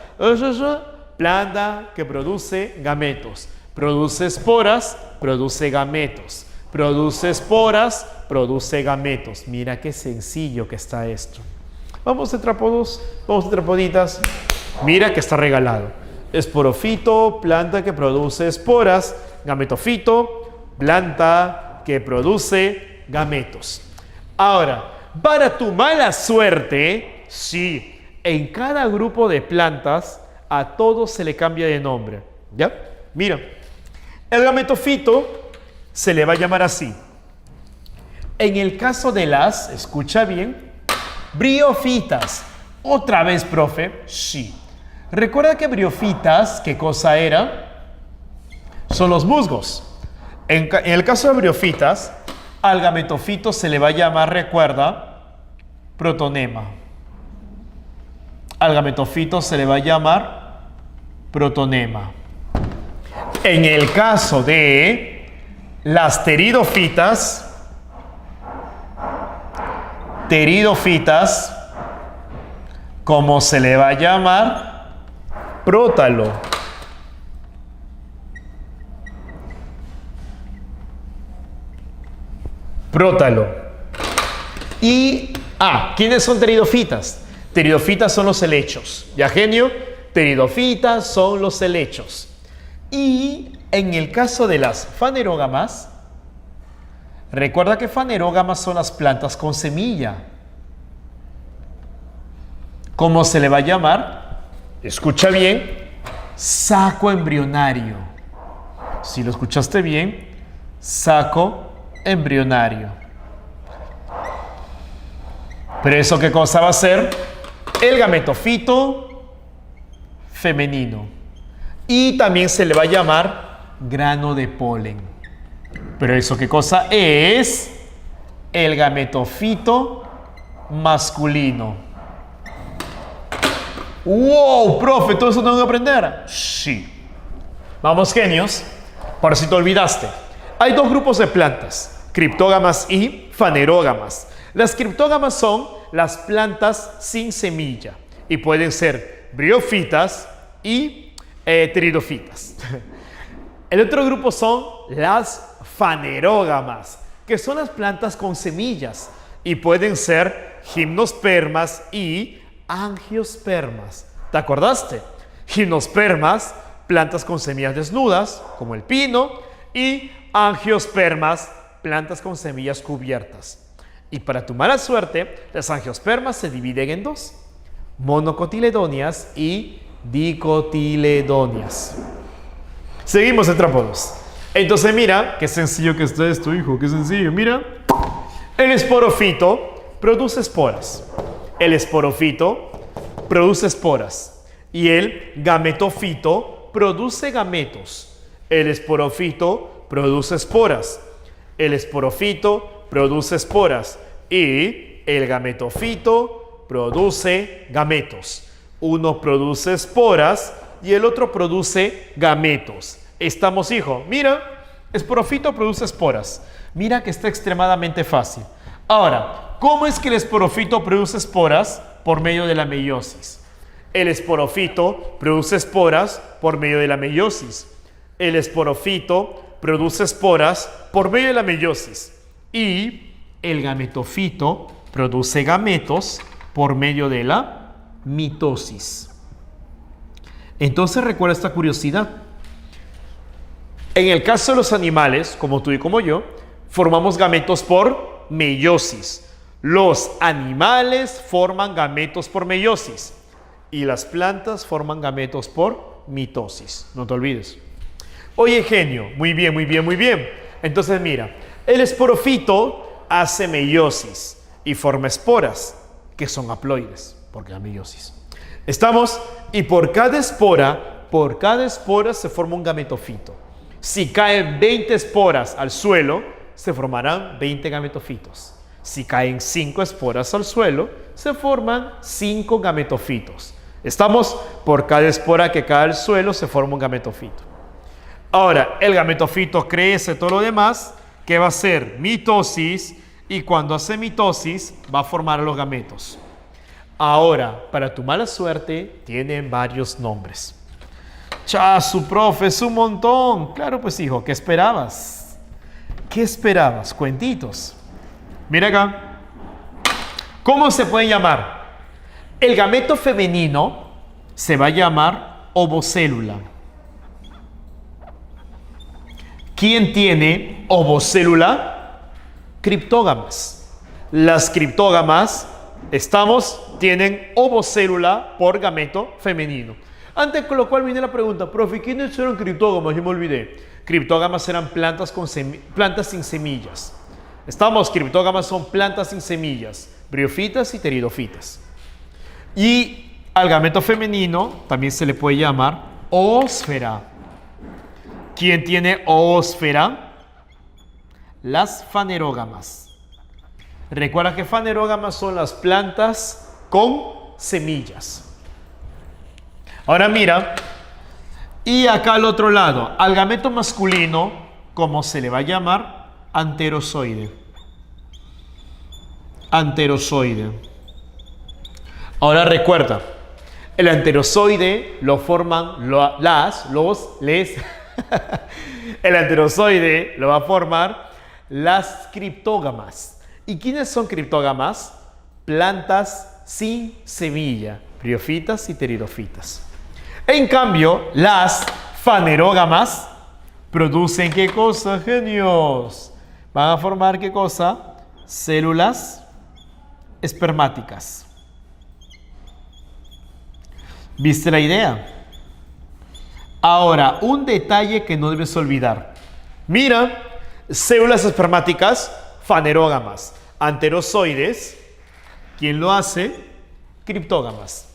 Planta que produce gametos. Produce esporas, produce gametos. Produce esporas, produce gametos. Mira qué sencillo que está esto. Vamos, tetrápodos, vamos, tetrapoditas. Mira que está regalado. Esporofito, planta que produce esporas. Gametofito, planta que produce gametos. Ahora, para tu mala suerte, sí, en cada grupo de plantas a todos se le cambia de nombre. ¿Ya? Mira, el gametofito se le va a llamar así. En el caso de las, escucha bien, briofitas. ¿Otra vez, profe? Sí. Recuerda que briofitas, ¿qué cosa era? Son los musgos. En el caso de briofitas, al gametofito se le va a llamar, recuerda, protonema. Al gametofito se le va a llamar protonema. En el caso de las pteridofitas, Pteridófitas, como se le va a llamar, prótalo. Prótalo. Y, ¿quiénes son pteridófitas? Pteridófitas son los helechos. ¿Ya, genio? Pteridófitas son los helechos. Y en el caso de las fanerógamas, recuerda que fanerógamas son las plantas con semilla. ¿Cómo se le va a llamar? Escucha bien, saco embrionario. Si lo escuchaste bien, saco embrionario. ¿Pero eso qué cosa va a ser? El gametofito femenino. Y también se le va a llamar grano de polen. ¿Pero eso qué cosa es? El gametofito masculino. ¡Wow, profe! ¿Todo eso tengo que aprender? Sí. Vamos, genios. Por si te olvidaste. Hay dos grupos de plantas, criptógamas y fanerógamas. Las criptógamas son las plantas sin semilla y pueden ser briófitas y pteridófitas. El otro grupo son las fanerógamas, que son las plantas con semillas y pueden ser gimnospermas y angiospermas. ¿Te acordaste? Gimnospermas, plantas con semillas desnudas, como el pino, y angiospermas, plantas con semillas cubiertas. Y para tu mala suerte, las angiospermas se dividen en dos: monocotiledóneas y dicotiledóneas. Seguimos en trópodos. Entonces mira, qué sencillo que está esto, hijo, qué sencillo. Mira, el esporofito produce esporas. El esporofito produce esporas. Y el gametofito produce gametos. El esporofito produce esporas. El esporofito produce esporas. Y el gametofito produce gametos. Uno produce esporas y el otro produce gametos. Estamos, hijo. Mira, esporofito produce esporas. Mira que está extremadamente fácil. Ahora, ¿cómo es que el esporofito produce esporas? Por medio de la meiosis. El esporofito produce esporas por medio de la meiosis. El esporofito produce esporas por medio de la meiosis. Y el gametofito produce gametos por medio de la mitosis. Entonces recuerda esta curiosidad. En el caso de los animales, como tú y como yo, formamos gametos por meiosis. Los animales forman gametos por meiosis y las plantas forman gametos por mitosis. No te olvides. Oye, genio, muy bien, muy bien, muy bien. Entonces mira, el esporofito hace meiosis y forma esporas, que son haploides, porque la meiosis. ¿Estamos? Y por cada espora se forma un gametofito. Si caen 20 esporas al suelo, se formarán 20 gametofitos. Si caen 5 esporas al suelo, se forman 5 gametofitos. ¿Estamos? Por cada espora que cae al suelo, se forma un gametofito. Ahora, el gametofito crece todo lo demás, que va a ser mitosis, y cuando hace mitosis, va a formar los gametos. Ahora, para tu mala suerte, tienen varios nombres. Su profe, es un montón. Claro, pues hijo, ¿qué esperabas? ¿Qué esperabas? Cuentitos. Mira acá. ¿Cómo se puede llamar? El gameto femenino se va a llamar ovocélula. ¿Quién tiene ovocélula? Criptógamas. Las criptógamas, tienen ovocélula por gameto femenino. Antes con lo cual viene la pregunta, profe, ¿quiénes eran criptógamas? Yo me olvidé. Criptógamas eran plantas sin semillas. Criptógamas son plantas sin semillas, briófitas y pteridófitas. Y al gameto femenino también se le puede llamar oósfera. ¿Quién tiene oósfera? Las fanerógamas. Recuerda que fanerógamas son las plantas con semillas. Ahora mira, y acá al otro lado, al gameto masculino, ¿cómo se le va a llamar? Anterozoide. Anterozoide. Ahora recuerda, el anterozoide lo forman el anterozoide lo va a formar las criptógamas. ¿Y quiénes son criptógamas? Plantas sin semilla, briofitas y pteridofitas. En cambio, las fanerógamas producen ¿qué cosa, genios? Van a formar ¿qué cosa? Células espermáticas. ¿Viste la idea? Ahora, un detalle que no debes olvidar. Mira, células espermáticas, fanerógamas, anterozoides. ¿Quién lo hace? Criptógamas.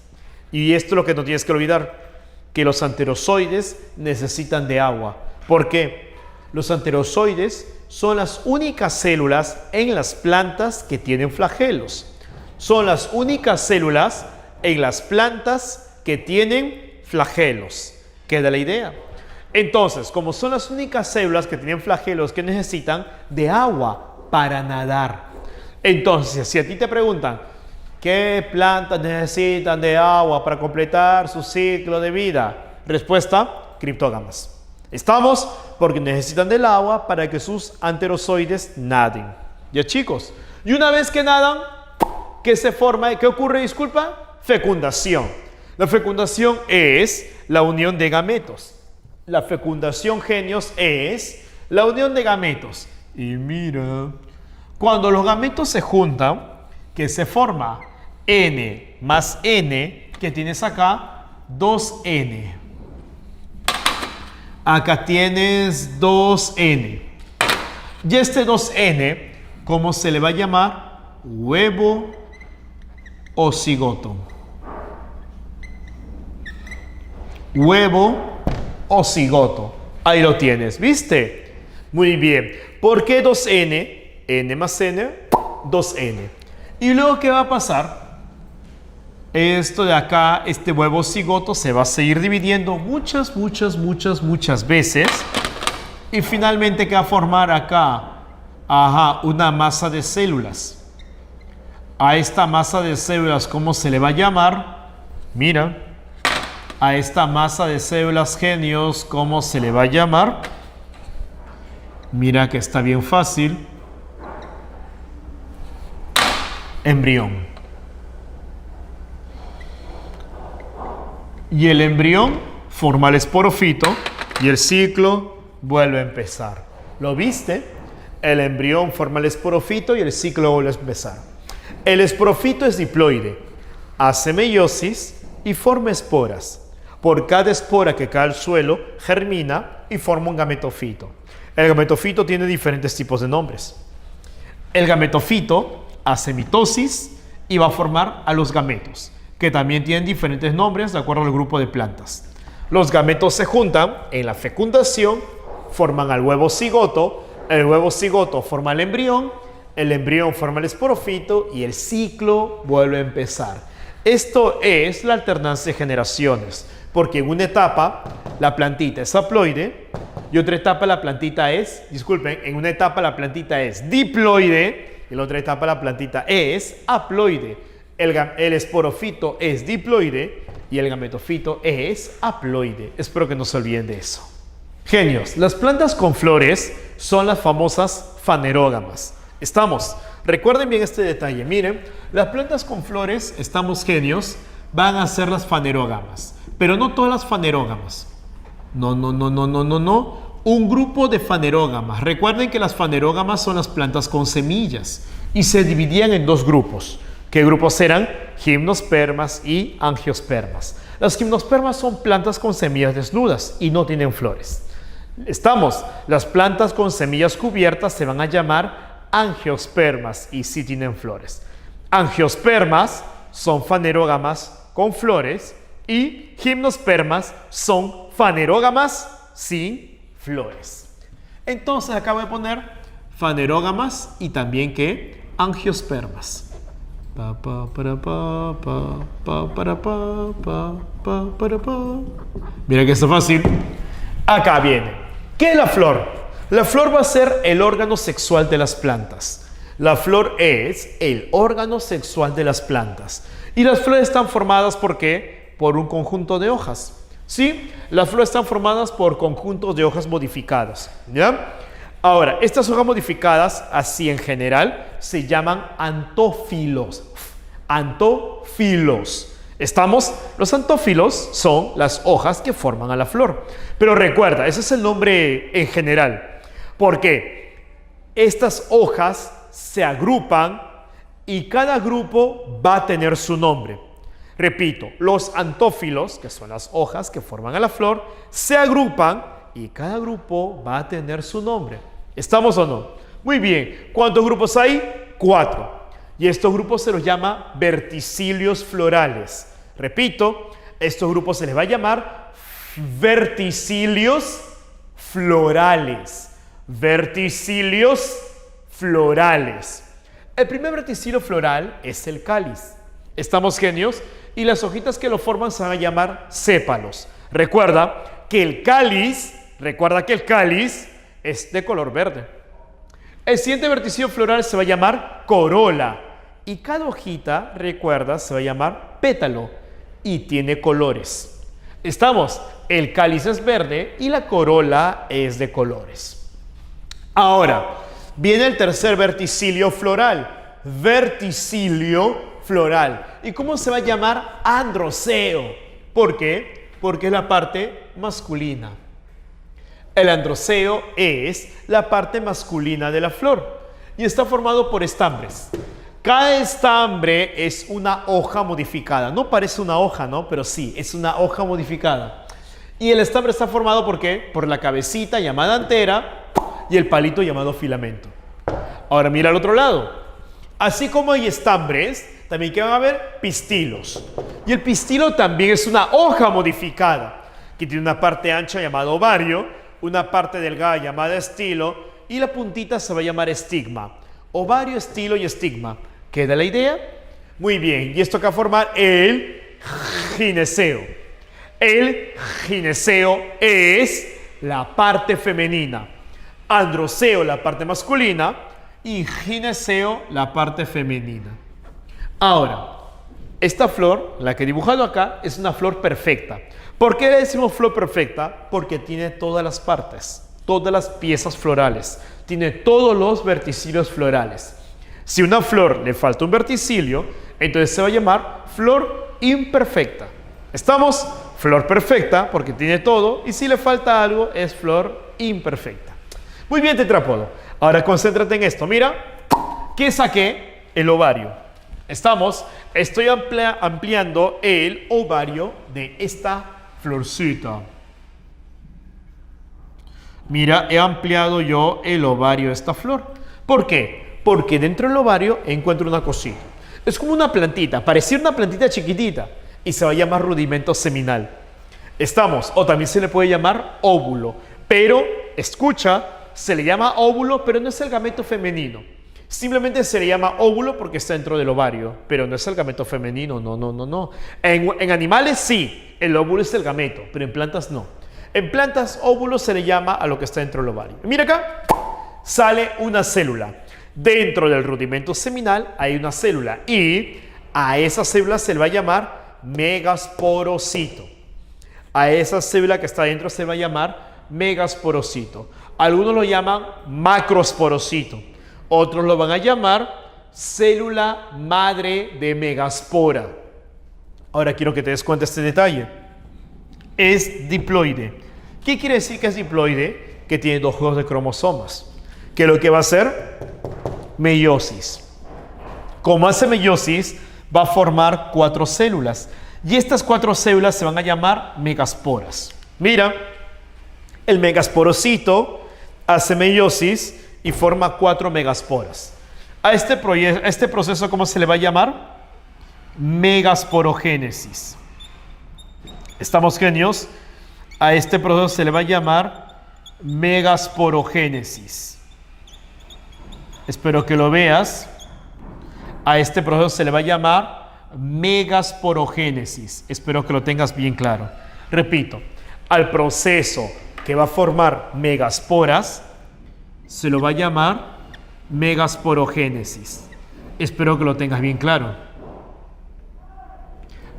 Y esto es lo que no tienes que olvidar, que los anterozoides necesitan de agua. ¿Por qué? Los anterozoides son las únicas células en las plantas que tienen flagelos. Son las únicas células en las plantas que tienen flagelos. ¿Queda la idea? Entonces, como son las únicas células que tienen flagelos que necesitan de agua para nadar. Entonces, si a ti te preguntan, ¿qué plantas necesitan de agua para completar su ciclo de vida? Respuesta, criptógamas. ¿Estamos? Porque necesitan del agua para que sus anterozoides naden. ¿Ya, chicos? Y una vez que nadan, ¿qué se forma? ¿Qué ocurre? Disculpa. Fecundación. La fecundación es la unión de gametos. La fecundación, genios, es la unión de gametos. Y mira, cuando los gametos se juntan, ¿qué se forma? N más N, que tienes acá, 2N. Acá tienes 2N. Y este 2N, ¿cómo se le va a llamar? Huevo o cigoto. Huevo o cigoto. Ahí lo tienes, ¿viste? Muy bien. ¿Por qué 2N? N más N, 2N. ¿Y luego qué va a pasar? Esto de acá, este huevo cigoto se va a seguir dividiendo muchas veces. Y finalmente, ¿qué va a formar acá? Una masa de células. A esta masa de células, ¿cómo se le va a llamar? Mira, a esta masa de células, genios, ¿cómo se le va a llamar? Mira que está bien fácil. Embrión. Y el embrión forma el esporofito y el ciclo vuelve a empezar. ¿Lo viste? El embrión forma el esporofito y el ciclo vuelve a empezar. El esporofito es diploide, hace meiosis y forma esporas. Por cada espora que cae al suelo, germina y forma un gametofito. El gametofito tiene diferentes tipos de nombres. El gametofito hace mitosis y va a formar a los gametos, que también tienen diferentes nombres de acuerdo al grupo de plantas. Los gametos se juntan en la fecundación, forman al huevo cigoto, el huevo cigoto forma el embrión forma el esporofito y el ciclo vuelve a empezar. Esto es la alternancia de generaciones, porque en una etapa la plantita es haploide y otra etapa la plantita es, en una etapa la plantita es diploide y en la otra etapa la plantita es haploide. El esporofito es diploide y el gametofito es haploide. Espero que no se olviden de eso. Genios, las plantas con flores son las famosas fanerógamas. ¿Estamos? Recuerden bien este detalle. Miren, las plantas con flores, estamos, genios, van a ser las fanerógamas. Pero no todas las fanerógamas. No. Un grupo de fanerógamas. Recuerden que las fanerógamas son las plantas con semillas y se dividían en dos grupos. ¿Qué grupos eran? Gimnospermas y angiospermas. Las gimnospermas son plantas con semillas desnudas y no tienen flores. Estamos, las plantas con semillas cubiertas se van a llamar angiospermas y sí tienen flores. Angiospermas son fanerógamas con flores y gimnospermas son fanerógamas sin flores. Entonces acá voy a poner fanerógamas y también ¿qué? Angiospermas. Mira que está fácil. Acá viene. ¿Qué es la flor? La flor va a ser el órgano sexual de las plantas. La flor es el órgano sexual de las plantas. Y las flores están formadas ¿por qué? Por un conjunto de hojas. ¿Sí? Las flores están formadas por conjuntos de hojas modificadas. ¿Ya? Ahora, estas hojas modificadas, así en general, se llaman antófilos. Antófilos. Los antófilos son las hojas que forman a la flor. Pero recuerda, ese es el nombre en general. Porque estas hojas se agrupan y cada grupo va a tener su nombre. Repito, los antófilos, que son las hojas que forman a la flor, se agrupan y cada grupo va a tener su nombre. ¿Estamos o no? Muy bien. ¿Cuántos grupos hay? 4. Y estos grupos se los llama verticilios florales. Repito, estos grupos se les va a llamar verticilios florales. Verticilios florales. El primer verticilio floral es el cáliz. ¿Estamos genios? Y las hojitas que lo forman se van a llamar sépalos. Recuerda que el cáliz es de color verde. El siguiente verticilio floral se va a llamar corola. Y cada hojita, recuerda, se va a llamar pétalo. Y tiene colores. ¿Estamos? El cáliz es verde y la corola es de colores. Ahora, viene el tercer verticilio floral. Verticilio floral. ¿Y cómo se va a llamar? Androceo. ¿Por qué? Porque es la parte masculina. El androceo es la parte masculina de la flor y está formado por estambres. Cada estambre es una hoja modificada. No parece una hoja, ¿no? Pero sí, es una hoja modificada. Y el estambre está formado ¿por qué? Por la cabecita llamada antera y el palito llamado filamento. Ahora mira al otro lado. Así como hay estambres, también que van a haber pistilos. Y el pistilo también es una hoja modificada, que tiene una parte ancha llamada ovario, una parte delgada llamada estilo, y la puntita se va a llamar estigma. Ovario, estilo y estigma. ¿Queda la idea? Muy bien. Y esto que va a formar el gineceo. El gineceo es la parte femenina. Androceo, la parte masculina, y gineceo, la parte femenina. Ahora, esta flor, la que he dibujado acá, es una flor perfecta. ¿Por qué le decimos flor perfecta? Porque tiene todas las partes, todas las piezas florales, tiene todos los verticilios florales. Si a una flor le falta un verticilio, entonces se va a llamar flor imperfecta. ¿Estamos? Flor perfecta porque tiene todo, y si le falta algo es flor imperfecta. Muy bien, tetrápodo. Ahora concéntrate en esto. Mira, ¿qué saqué? El ovario. ¿Estamos? Estoy ampliando el ovario de esta florcita. Mira, he ampliado yo el ovario de esta flor. ¿Por qué? Porque dentro del ovario encuentro una cosita. Es como una plantita, parecía una plantita chiquitita y se va a llamar rudimento seminal. ¿Estamos? O también se le puede llamar óvulo. Pero, escucha, se le llama óvulo, pero no es el gameto femenino. Simplemente se le llama óvulo porque está dentro del ovario, pero no es el gameto femenino, no. En animales sí, el óvulo es el gameto, pero en plantas no. En plantas, óvulo se le llama a lo que está dentro del ovario. Mira acá, sale una célula. Dentro del rudimento seminal hay una célula y a esa célula se le va a llamar megasporocito. A esa célula que está dentro se va a llamar megasporocito. Algunos lo llaman macrosporocito. Otros lo van a llamar célula madre de megaspora. Ahora quiero que te des cuenta de este detalle. Es diploide. ¿Qué quiere decir que es diploide? Que tiene 2 juegos de cromosomas. ¿Qué lo que va a hacer? Meiosis. Como hace meiosis, va a formar 4 células. Y estas 4 células se van a llamar megasporas. Mira, el megasporocito hace meiosis y forma 4 megasporas. A este proceso, ¿cómo se le va a llamar? Megasporogénesis. ¿Estamos genios? A este proceso se le va a llamar megasporogénesis. Espero que lo veas. A este proceso se le va a llamar megasporogénesis. Espero que lo tengas bien claro. Repito, al proceso que va a formar megasporas se lo va a llamar megasporogénesis. Espero que lo tengas bien claro.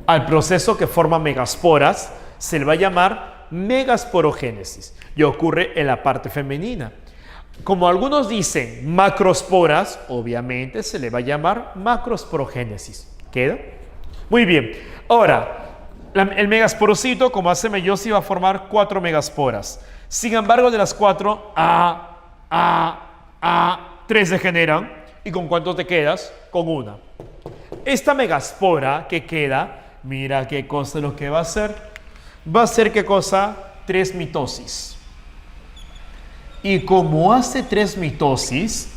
Al proceso que forma megasporas se le va a llamar megasporogénesis y ocurre en la parte femenina. Como algunos dicen macrosporas, obviamente se le va a llamar macrosporogénesis. ¿Queda? Muy bien. Ahora, el megasporocito, como hace meiosis, va a formar 4 megasporas. Sin embargo, de las 4, 3 se generan. ¿Y con cuánto te quedas? Con una. Esta megaspora que queda, mira qué cosa es lo que va a hacer. Va a hacer qué cosa? 3 mitosis. Y como hace 3 mitosis,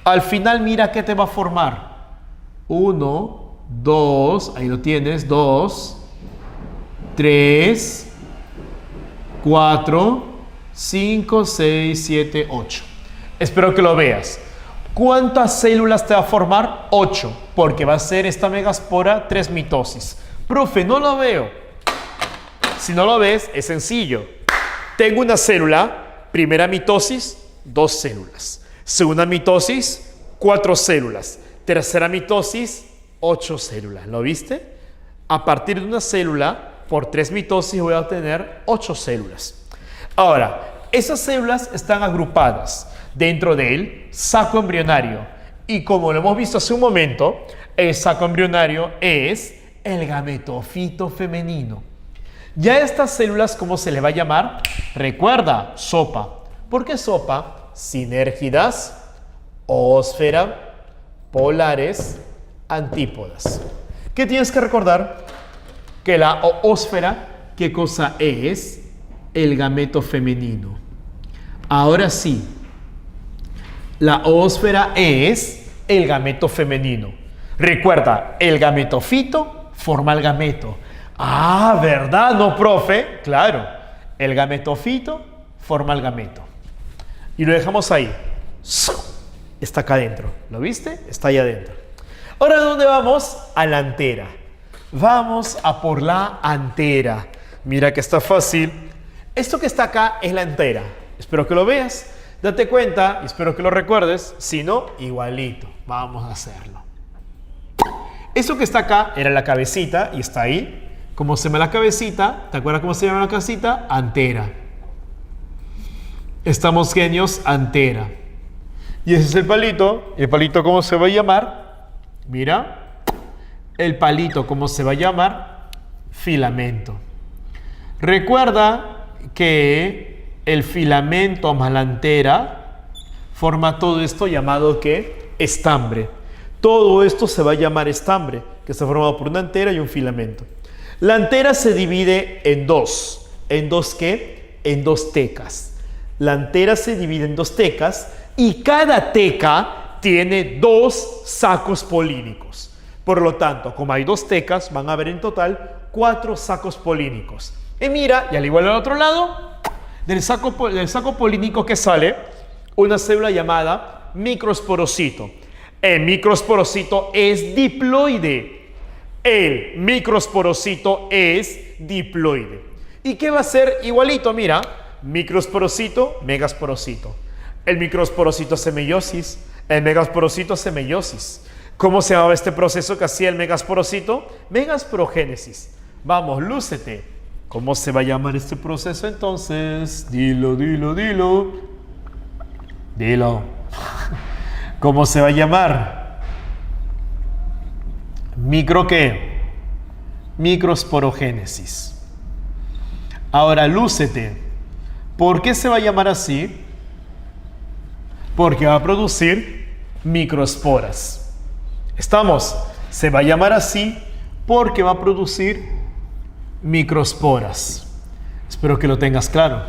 al final mira qué te va a formar. 1, 2, ahí lo tienes, 2, 3, 4, 5, 6, 7, 8. Espero que lo veas. ¿Cuántas células te va a formar? 8, porque va a ser esta megaspora 3 mitosis. Profe, no lo veo. Si no lo ves, es sencillo. Tengo una célula, primera mitosis, 2 células. Segunda mitosis, 4 células. Tercera mitosis, 8 células. ¿Lo viste? A partir de una célula, por 3 mitosis voy a obtener 8 células. Ahora, esas células están agrupadas dentro del saco embrionario. Y como lo hemos visto hace un momento, el saco embrionario es el gametofito femenino. Ya estas células, ¿cómo se le va a llamar? Recuerda, sopa. ¿Por qué sopa? Sinérgidas, ósfera, polares, antípodas. ¿Qué tienes que recordar? Que la ósfera, ¿qué cosa es? El gameto femenino. Ahora sí, la ósfera es el gameto femenino. Recuerda, el gametofito forma el gameto. Ah, ¿verdad? No, profe. Claro, el gametofito forma el gameto. Y lo dejamos ahí. Está acá adentro. ¿Lo viste? Está ahí adentro. Ahora, ¿dónde vamos? A la antera. Vamos a por la antera. Mira que está fácil. Esto que está acá es la antera. Espero que lo veas. Date cuenta y espero que lo recuerdes. Si no, igualito. Vamos a hacerlo. Eso que está acá era la cabecita y está ahí. ¿Cómo se llama la cabecita? ¿Te acuerdas cómo se llama la cabecita? Antera. Estamos genios, antera. Y ese es el palito. ¿El palito cómo se va a llamar? Mira. El palito cómo se va a llamar? Filamento. Recuerda que el filamento más la antera forma todo esto llamado ¿qué? Estambre. Todo esto se va a llamar estambre, que está formado por una antera y un filamento. La antera se divide en dos. ¿En dos qué? En 2 tecas. La antera se divide en 2 tecas y cada teca tiene 2 sacos polínicos. Por lo tanto, como hay 2 tecas, van a haber en total 4 sacos polínicos. Y mira, y al igual al otro lado, del saco polínico que sale una célula llamada microsporocito. El microsporocito es diploide. El microsporocito es diploide. ¿Y qué va a ser? Igualito, mira, microsporocito, megasporocito. El microsporocito hace meiosis, el megasporocito hace meiosis. ¿Cómo se llamaba este proceso que hacía el megasporocito? Megasporogénesis. Vamos, lúcete. ¿Cómo se va a llamar este proceso entonces? Dilo, dilo, dilo. Dilo. ¿Cómo se va a llamar? ¿Micro qué? Microsporogénesis. Ahora, lúcete. ¿Por qué se va a llamar así? Porque va a producir microesporas. ¿Estamos? Se va a llamar así porque va a producir microesporas. Espero que lo tengas claro.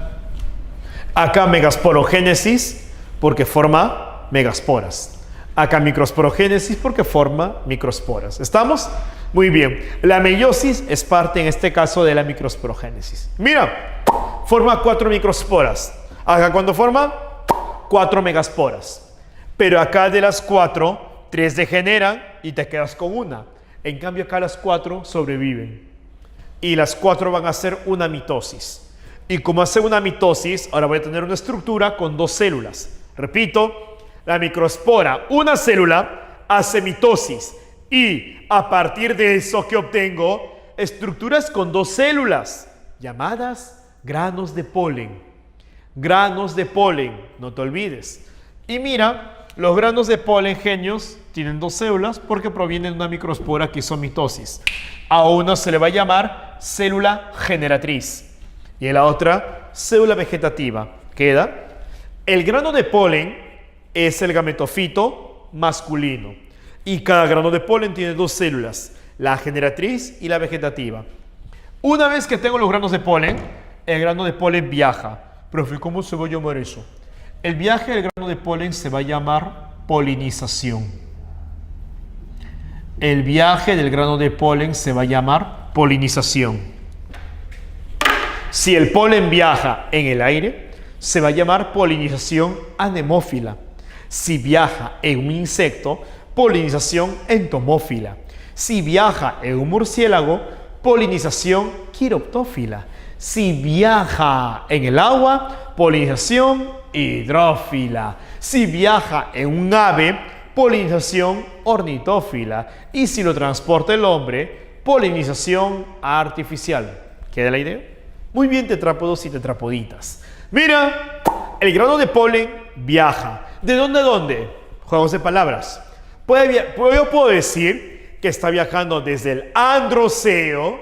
Acá megasporogénesis porque forma megasporas. Acá microsporogénesis porque forma microesporas. ¿Estamos? Muy bien. La meiosis es parte en este caso de la microsporogénesis. Mira, forma 4 microesporas. Acá cuando forma 4 megasporas. Pero acá de las 4, 3 degeneran y te quedas con una. En cambio acá las 4 sobreviven. Y las 4 van a hacer una mitosis. Y como hace una mitosis, ahora voy a tener una estructura con 2 células. Repito, La microespora, una célula, hace mitosis y a partir de eso, ¿qué obtengo? Estructuras con dos células llamadas granos de polen. Granos de polen, no te olvides. Y mira, los granos de polen, genios, tienen dos células porque provienen de una microespora que hizo mitosis. A una se le va a llamar célula generatriz y a la otra célula vegetativa. Queda. El grano de polen es el gametofito masculino y cada grano de polen tiene dos células, la generatriz y la vegetativa. Una vez que tengo los granos de polen, el grano de polen viaja. Profe, ¿cómo se va a llamar eso? El viaje del grano de polen se va a llamar polinización. El viaje del grano de polen se va a llamar polinización. Si el polen viaja en el aire, se va a llamar polinización anemófila. Si viaja en un insecto, polinización entomófila. Si viaja en un murciélago, polinización quiroptófila. Si viaja en el agua, polinización hidrófila. Si viaja en un ave, polinización ornitófila. Y si lo transporta el hombre, polinización artificial. ¿Queda la idea? Muy bien, tetrápodos y tetrapoditas. Mira, el grano de polen viaja. ¿De dónde a dónde? Juegos de palabras. Yo puedo decir que está viajando desde el androceo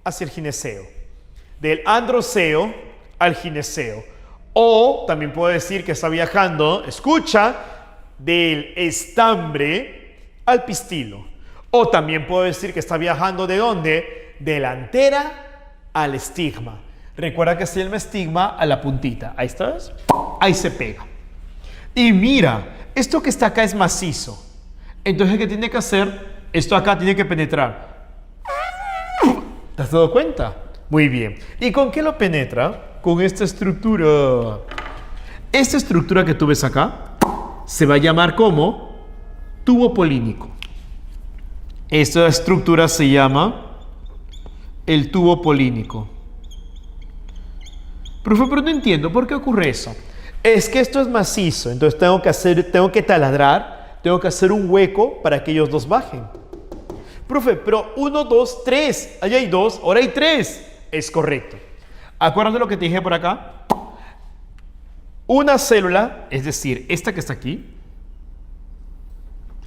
hacia el gineceo. Del androceo al gineceo. O también puedo decir que está viajando, escucha, del estambre al pistilo. O también puedo decir que está viajando ¿de dónde? De la antera al estigma. Recuerda que se llama estigma a la puntita. Ahí está, ¿ves? Ahí se pega. Y mira, esto que está acá es macizo. Entonces, ¿qué tiene que hacer? Esto acá tiene que penetrar. ¿Te has dado cuenta? Muy bien. ¿Y con qué lo penetra? Con esta estructura. Esta estructura que tú ves acá se va a llamar como tubo polínico. Esta estructura se llama el tubo polínico. Profe, pero no entiendo, ¿por qué ocurre eso? Es que esto es macizo, entonces tengo que taladrar, tengo que hacer un hueco para que ellos dos bajen. Profe, pero 1, 2, 3, allá hay 2, ahora hay 3. Es correcto. Acuérdate lo que te dije por acá. Una célula, es decir, esta que está aquí,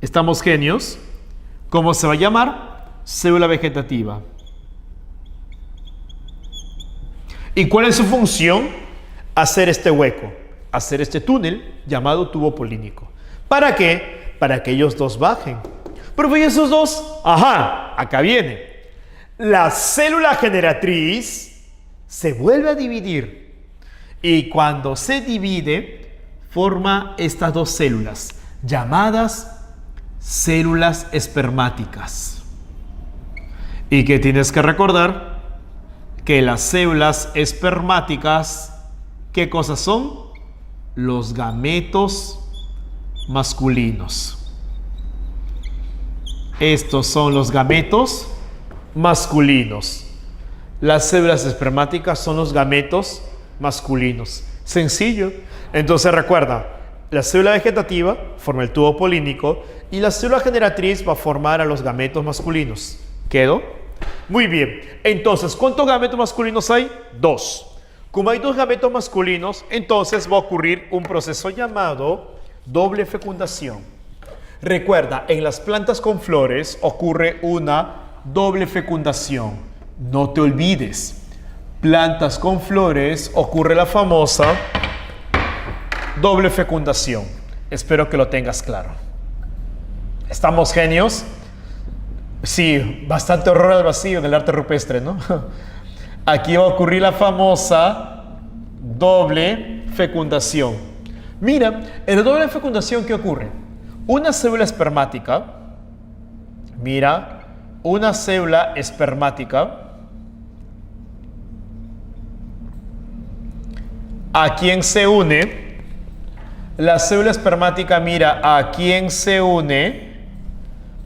estamos genios, ¿cómo se va a llamar? Célula vegetativa. ¿Y cuál es su función? Hacer este hueco, hacer este túnel llamado tubo polínico. ¿Para qué? Para que ellos dos bajen. Pero ¿y esos dos? Ajá, acá viene. La célula generatriz se vuelve a dividir. Y cuando se divide, forma estas dos células, llamadas células espermáticas. ¿Y qué tienes que recordar? Que las células espermáticas, ¿qué cosas son? Los gametos masculinos. Estos son los gametos masculinos. Las células espermáticas son los gametos masculinos. Sencillo. Entonces recuerda, la célula vegetativa forma el tubo polínico y la célula generatriz va a formar a los gametos masculinos. ¿Quedó? Muy bien. Entonces, ¿cuántos gametos masculinos hay? 2. Como hay 2 gametos masculinos, entonces va a ocurrir un proceso llamado doble fecundación. Recuerda, en las plantas con flores ocurre una doble fecundación. No te olvides. Plantas con flores ocurre la famosa doble fecundación. Espero que lo tengas claro. ¿Estamos genios? Sí, bastante horror al vacío en el arte rupestre, ¿no? Aquí va a ocurrir la famosa doble fecundación. Mira, en la doble fecundación, ¿qué ocurre? Una célula espermática, mira, una célula espermática, ¿a quién se une? La célula espermática, mira, ¿a quién se une?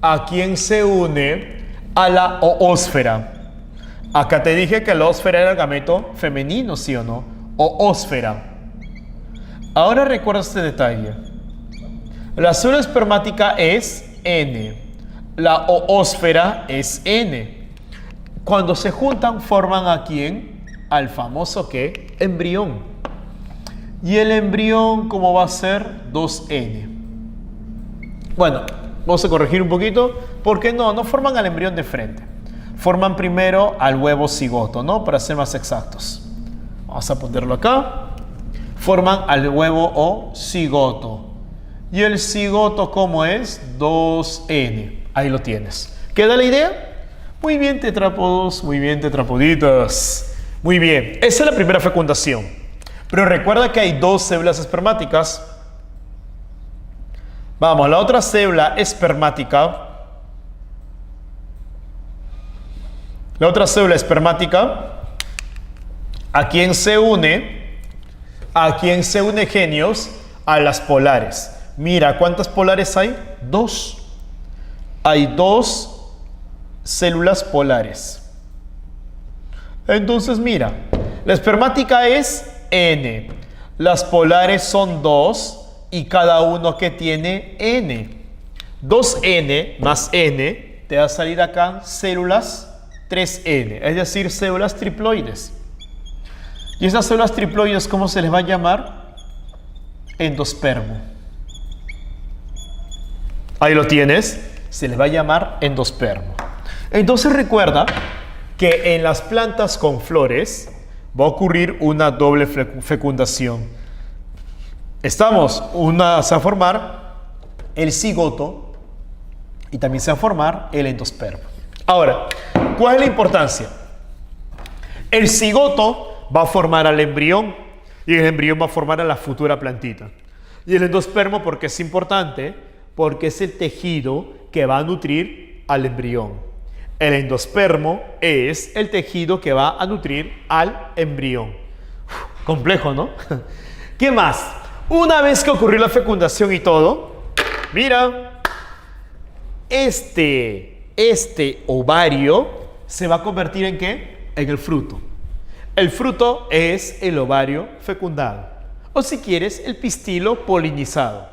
¿A quién se une? A la oósfera. Acá te dije que la oósfera era el gameto femenino, ¿sí o no? Oósfera. Ahora recuerda este detalle. La célula espermática es N. La oósfera es N. Cuando se juntan, forman ¿a quién? Al famoso ¿qué? Embrión. Y el embrión, ¿cómo va a ser? 2N. Bueno, vamos a corregir un poquito, porque no forman al embrión de frente. Forman primero al huevo cigoto, ¿no? Para ser más exactos. Vamos a ponerlo acá. Forman al huevo o cigoto. Y el cigoto, ¿cómo es? 2N. Ahí lo tienes. ¿Queda la idea? Muy bien, tetrápodos, muy bien, tetrapoditas. Muy bien, esa es la primera fecundación. Pero recuerda que hay 2 células espermáticas. Vamos, la otra célula espermática. La otra célula espermática, ¿a quién se une? ¿A quién se une, genios? A las polares. Mira, ¿cuántas polares hay? 2. Hay 2 células polares. Entonces, mira, la espermática es N. Las polares son 2 y cada uno que tiene N. 2N más N te va a salir acá células 3N, es decir, células triploides. ¿Y esas células triploides cómo se les va a llamar? Endospermo. Ahí lo tienes, se les va a llamar endospermo. Entonces recuerda que en las plantas con flores va a ocurrir una doble fecundación. Se va a formar el cigoto y también se va a formar el endospermo. Ahora, ¿cuál es la importancia? El cigoto va a formar al embrión y el embrión va a formar a la futura plantita. Y el endospermo, ¿por qué es importante? Porque es el tejido que va a nutrir al embrión. El endospermo es el tejido que va a nutrir al embrión. Complejo, ¿no? ¿Qué más? Una vez que ocurrió la fecundación y todo, mira, este ovario se va a convertir ¿en qué? En el fruto. El fruto es el ovario fecundado. O si quieres, el pistilo polinizado.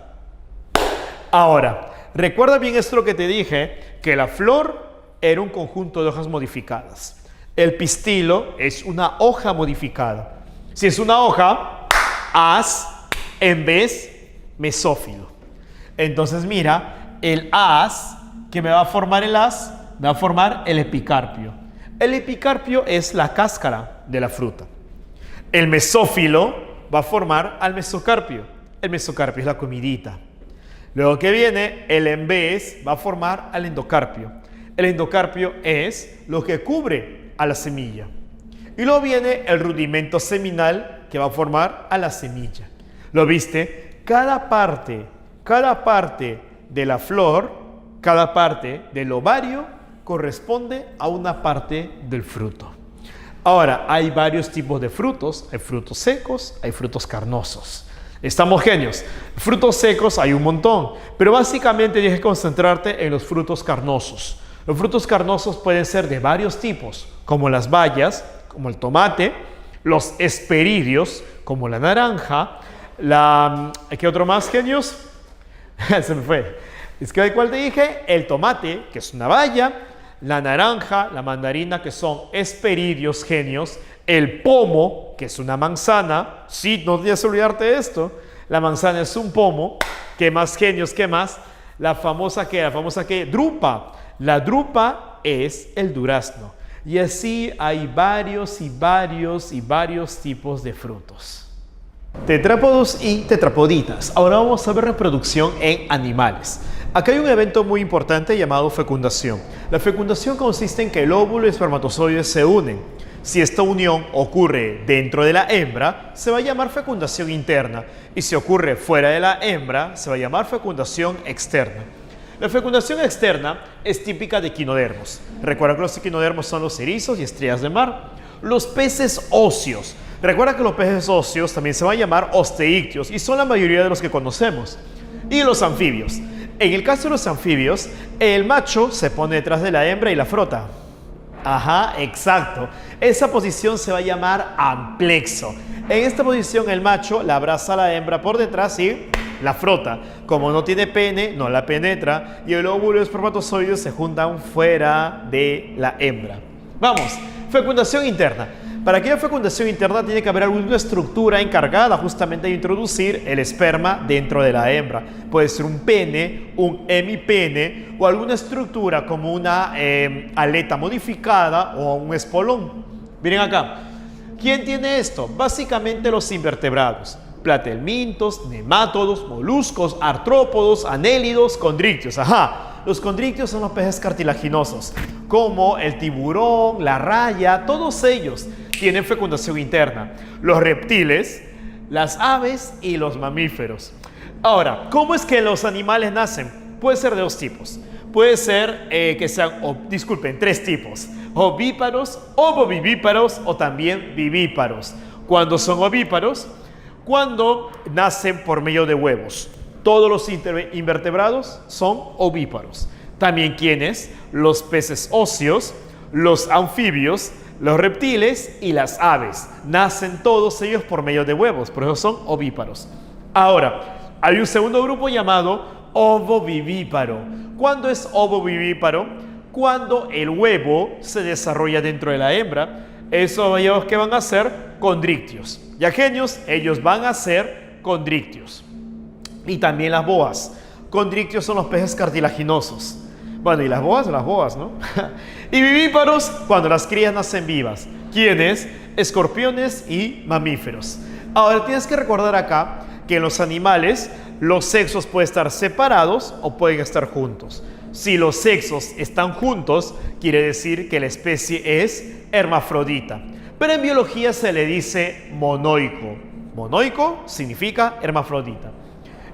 Ahora, recuerda bien esto que te dije, que la flor era un conjunto de hojas modificadas. El pistilo es una hoja modificada. Si es una hoja, haz en vez mesófilo. Entonces mira, el haz, que me va a formar el haz, me va a formar el epicarpio. El epicarpio es la cáscara de la fruta. El mesófilo va a formar al mesocarpio. El mesocarpio es la comidita. Luego que viene, el en vez va a formar al endocarpio. El endocarpio es lo que cubre a la semilla. Y luego viene el rudimento seminal que va a formar a la semilla. ¿Lo viste? Cada parte de la flor, cada parte del ovario corresponde a una parte del fruto. Ahora, hay varios tipos de frutos. Hay frutos secos, hay frutos carnosos. Estamos genios. Frutos secos hay un montón, pero básicamente tienes que concentrarte en los frutos carnosos. Los frutos carnosos pueden ser de varios tipos, como las bayas, como el tomate, los hesperidios, como la naranja, ¿qué otro más, genios? Se me fue. Es que ¿cuál te dije? El tomate, que es una baya, la naranja, la mandarina, que son hesperidios, genios, el pomo, que es una manzana. Sí, no tienes que olvidarte de esto. La manzana es un pomo. ¿Qué más, genios? ¿Qué más? La famosa ¿qué? Drupa. La drupa es el durazno. Y así hay varios tipos de frutos. Tetrápodos y tetrapoditas. Ahora vamos a ver reproducción en animales. Acá hay un evento muy importante llamado fecundación. La fecundación consiste en que el óvulo y el espermatozoide se unen. Si esta unión ocurre dentro de la hembra, se va a llamar fecundación interna. Y si ocurre fuera de la hembra, se va a llamar fecundación externa. La fecundación externa es típica de equinodermos. Recuerda que los equinodermos son los erizos y estrellas de mar. Los peces óseos. Recuerda que los peces óseos también se van a llamar osteícteos y son la mayoría de los que conocemos. Y los anfibios. En el caso de los anfibios, el macho se pone detrás de la hembra y la frota. Ajá, exacto. Esa posición se va a llamar amplexo. En esta posición el macho la abraza a la hembra por detrás y la frota. Como no tiene pene, no la penetra y el óvulo y el espermatozoide se juntan fuera de la hembra. Vamos, fecundación interna. Para que haya fecundación interna tiene que haber alguna estructura encargada justamente de introducir el esperma dentro de la hembra. Puede ser un pene, un hemipene o alguna estructura como una aleta modificada o un espolón. Miren acá. ¿Quién tiene esto? Básicamente los invertebrados. Platelmintos, nemátodos, moluscos, artrópodos, anélidos, condrictios. Ajá. Los condrictios son los peces cartilaginosos, como el tiburón, la raya, todos ellos tienen fecundación interna. Los reptiles, las aves y los mamíferos. Ahora, ¿cómo es que los animales nacen? Puede ser de dos tipos. Puede ser que sean, tres tipos. Ovíparos, ovovivíparos o también vivíparos. Cuando son ovíparos, cuando nacen por medio de huevos. Todos los invertebrados son ovíparos. También quienes, los peces óseos, los anfibios, los reptiles y las aves. Nacen todos ellos por medio de huevos, por eso son ovíparos. Ahora, hay un segundo grupo llamado ovovivíparo. ¿Cuándo es ovovivíparo? Cuando el huevo se desarrolla dentro de la hembra. Esos ellos que van a ser condrictios. Y aquellos, ellos van a ser condrictios. Y también las boas. Condrictios son los peces cartilaginosos. Bueno, y las boas, ¿no? Y vivíparos cuando las crías nacen vivas. ¿Quiénes? Escorpiones y mamíferos. Ahora tienes que recordar acá que en los animales los sexos pueden estar separados o pueden estar juntos. Si los sexos están juntos, quiere decir que la especie es hermafrodita. Pero en biología se le dice monoico. Monoico significa hermafrodita.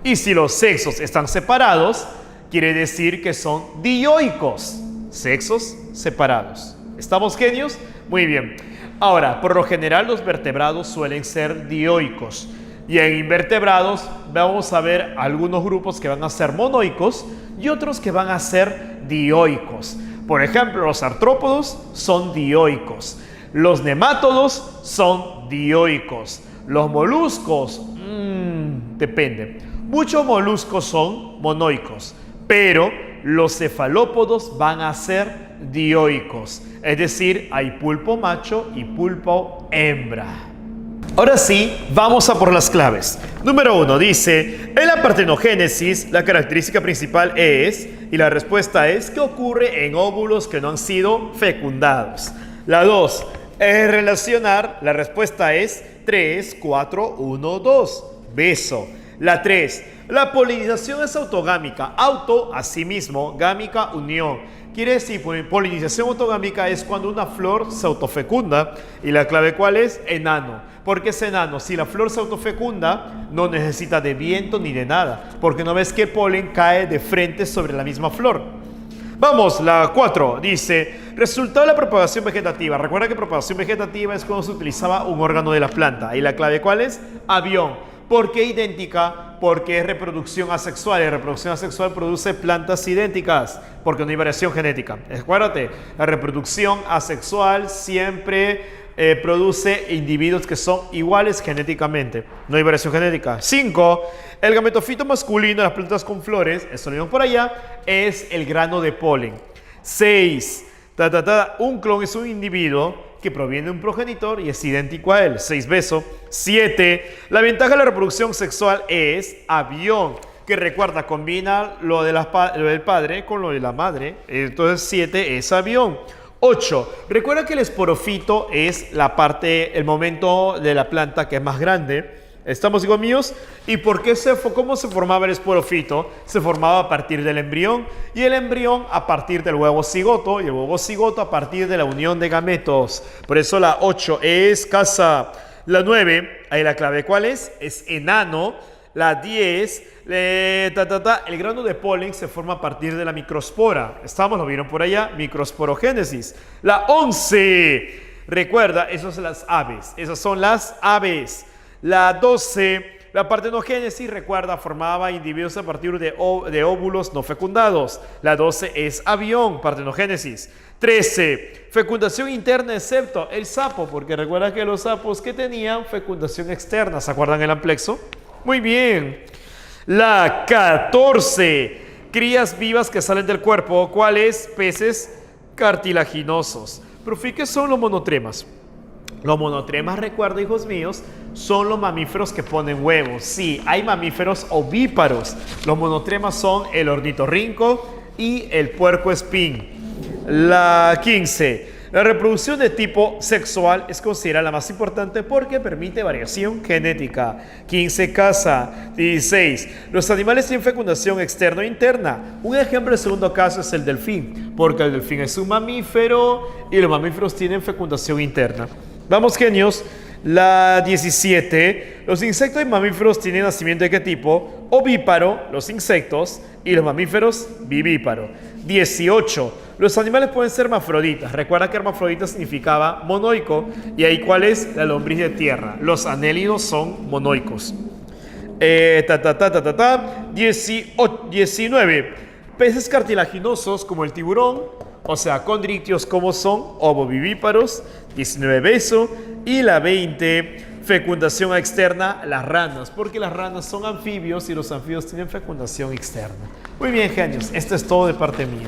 Y si los sexos están separados, quiere decir que son dioicos. Sexos separados. ¿Estamos genios? Muy bien. Ahora, por lo general los vertebrados suelen ser dioicos. Y en invertebrados vamos a ver algunos grupos que van a ser monoicos y otros que van a ser dioicos. Por ejemplo, los artrópodos son dioicos. Los nemátodos son dioicos. Los moluscos, depende. Muchos moluscos son monoicos, pero los cefalópodos van a ser dioicos. Es decir, hay pulpo macho y pulpo hembra. Ahora sí, vamos a por las claves. Número 1 dice, en la partenogénesis la característica principal es, y la respuesta es, que ocurre en óvulos que no han sido fecundados. La 2, es relacionar, la respuesta es 3, 4, 1, 2. Beso. La 3, la polinización es autogámica. Auto, asimismo, gámica, unión. Quiere decir, polinización autogámica es cuando una flor se autofecunda. Y la clave, ¿cuál es? Enano. ¿Por qué es enano? Si la flor se autofecunda, no necesita de viento ni de nada. Porque no ves que el polen cae de frente sobre la misma flor. Vamos, la 4 dice, resultado de la propagación vegetativa. Recuerda que propagación vegetativa es cuando se utilizaba un órgano de la planta. Y la clave, ¿cuál es? Avión. ¿Por qué idéntica? Porque es reproducción asexual. Y la reproducción asexual produce plantas idénticas, porque no hay variación genética. Acuérdate, la reproducción asexual siempre produce individuos que son iguales genéticamente. No hay variación genética. 5. El gametofito masculino de las plantas con flores, eso lo vimos por allá, es el grano de polen. 6. Un clon es un individuo que proviene de un progenitor y es idéntico a él. 6 beso. 7. La ventaja de la reproducción sexual es avión, que recuerda, combina lo del padre con lo de la madre. Entonces 7 es avión. 8. Recuerda que el esporofito es la parte, el momento de la planta que es más grande. ¿Estamos igual míos? ¿Y por qué cómo se formaba el esporofito? Se formaba a partir del embrión y el embrión a partir del huevo cigoto y el huevo cigoto a partir de la unión de gametos. Por eso la 8 es casa. La 9, ahí la clave, ¿cuál es? Es enano. La 10, el grano de polen se forma a partir de la microspora. ¿Estamos? ¿Lo vieron por allá? Microsporogénesis. La 11, recuerda, esas son las aves. Esas son las aves. La 12, la partenogénesis, recuerda, formaba individuos a partir de óvulos no fecundados. La 12 es avión, partenogénesis. 13, fecundación interna excepto el sapo, porque recuerda que los sapos que tenían fecundación externa, ¿se acuerdan el amplexo? Muy bien. La 14. Crías vivas que salen del cuerpo. ¿Cuáles? Peces cartilaginosos. Profe, ¿qué son los monotremas? Los monotremas, recuerda, hijos míos, son los mamíferos que ponen huevos. Sí, hay mamíferos ovíparos. Los monotremas son el ornitorrinco y el puercoespín. La 15. La reproducción de tipo sexual es considerada la más importante porque permite variación genética. 15. Caza. 16. Los animales tienen fecundación externa e interna. Un ejemplo del segundo caso es el delfín, porque el delfín es un mamífero y los mamíferos tienen fecundación interna. Vamos, genios. La 17. Los insectos y mamíferos tienen nacimiento de qué tipo? Ovíparo, los insectos, y los mamíferos vivíparo. 18. Los animales pueden ser hermafroditas. Recuerda que hermafrodita significaba monoico. Y ahí, ¿cuál es? La lombriz de tierra. Los anélidos son monoicos. 19. Peces cartilaginosos como el tiburón, o sea, condrictios como son ovovivíparos. 19. Beso. Y la 20. Fecundación externa, las ranas, porque las ranas son anfibios y los anfibios tienen fecundación externa. Muy bien, genios, esto es todo de parte mía.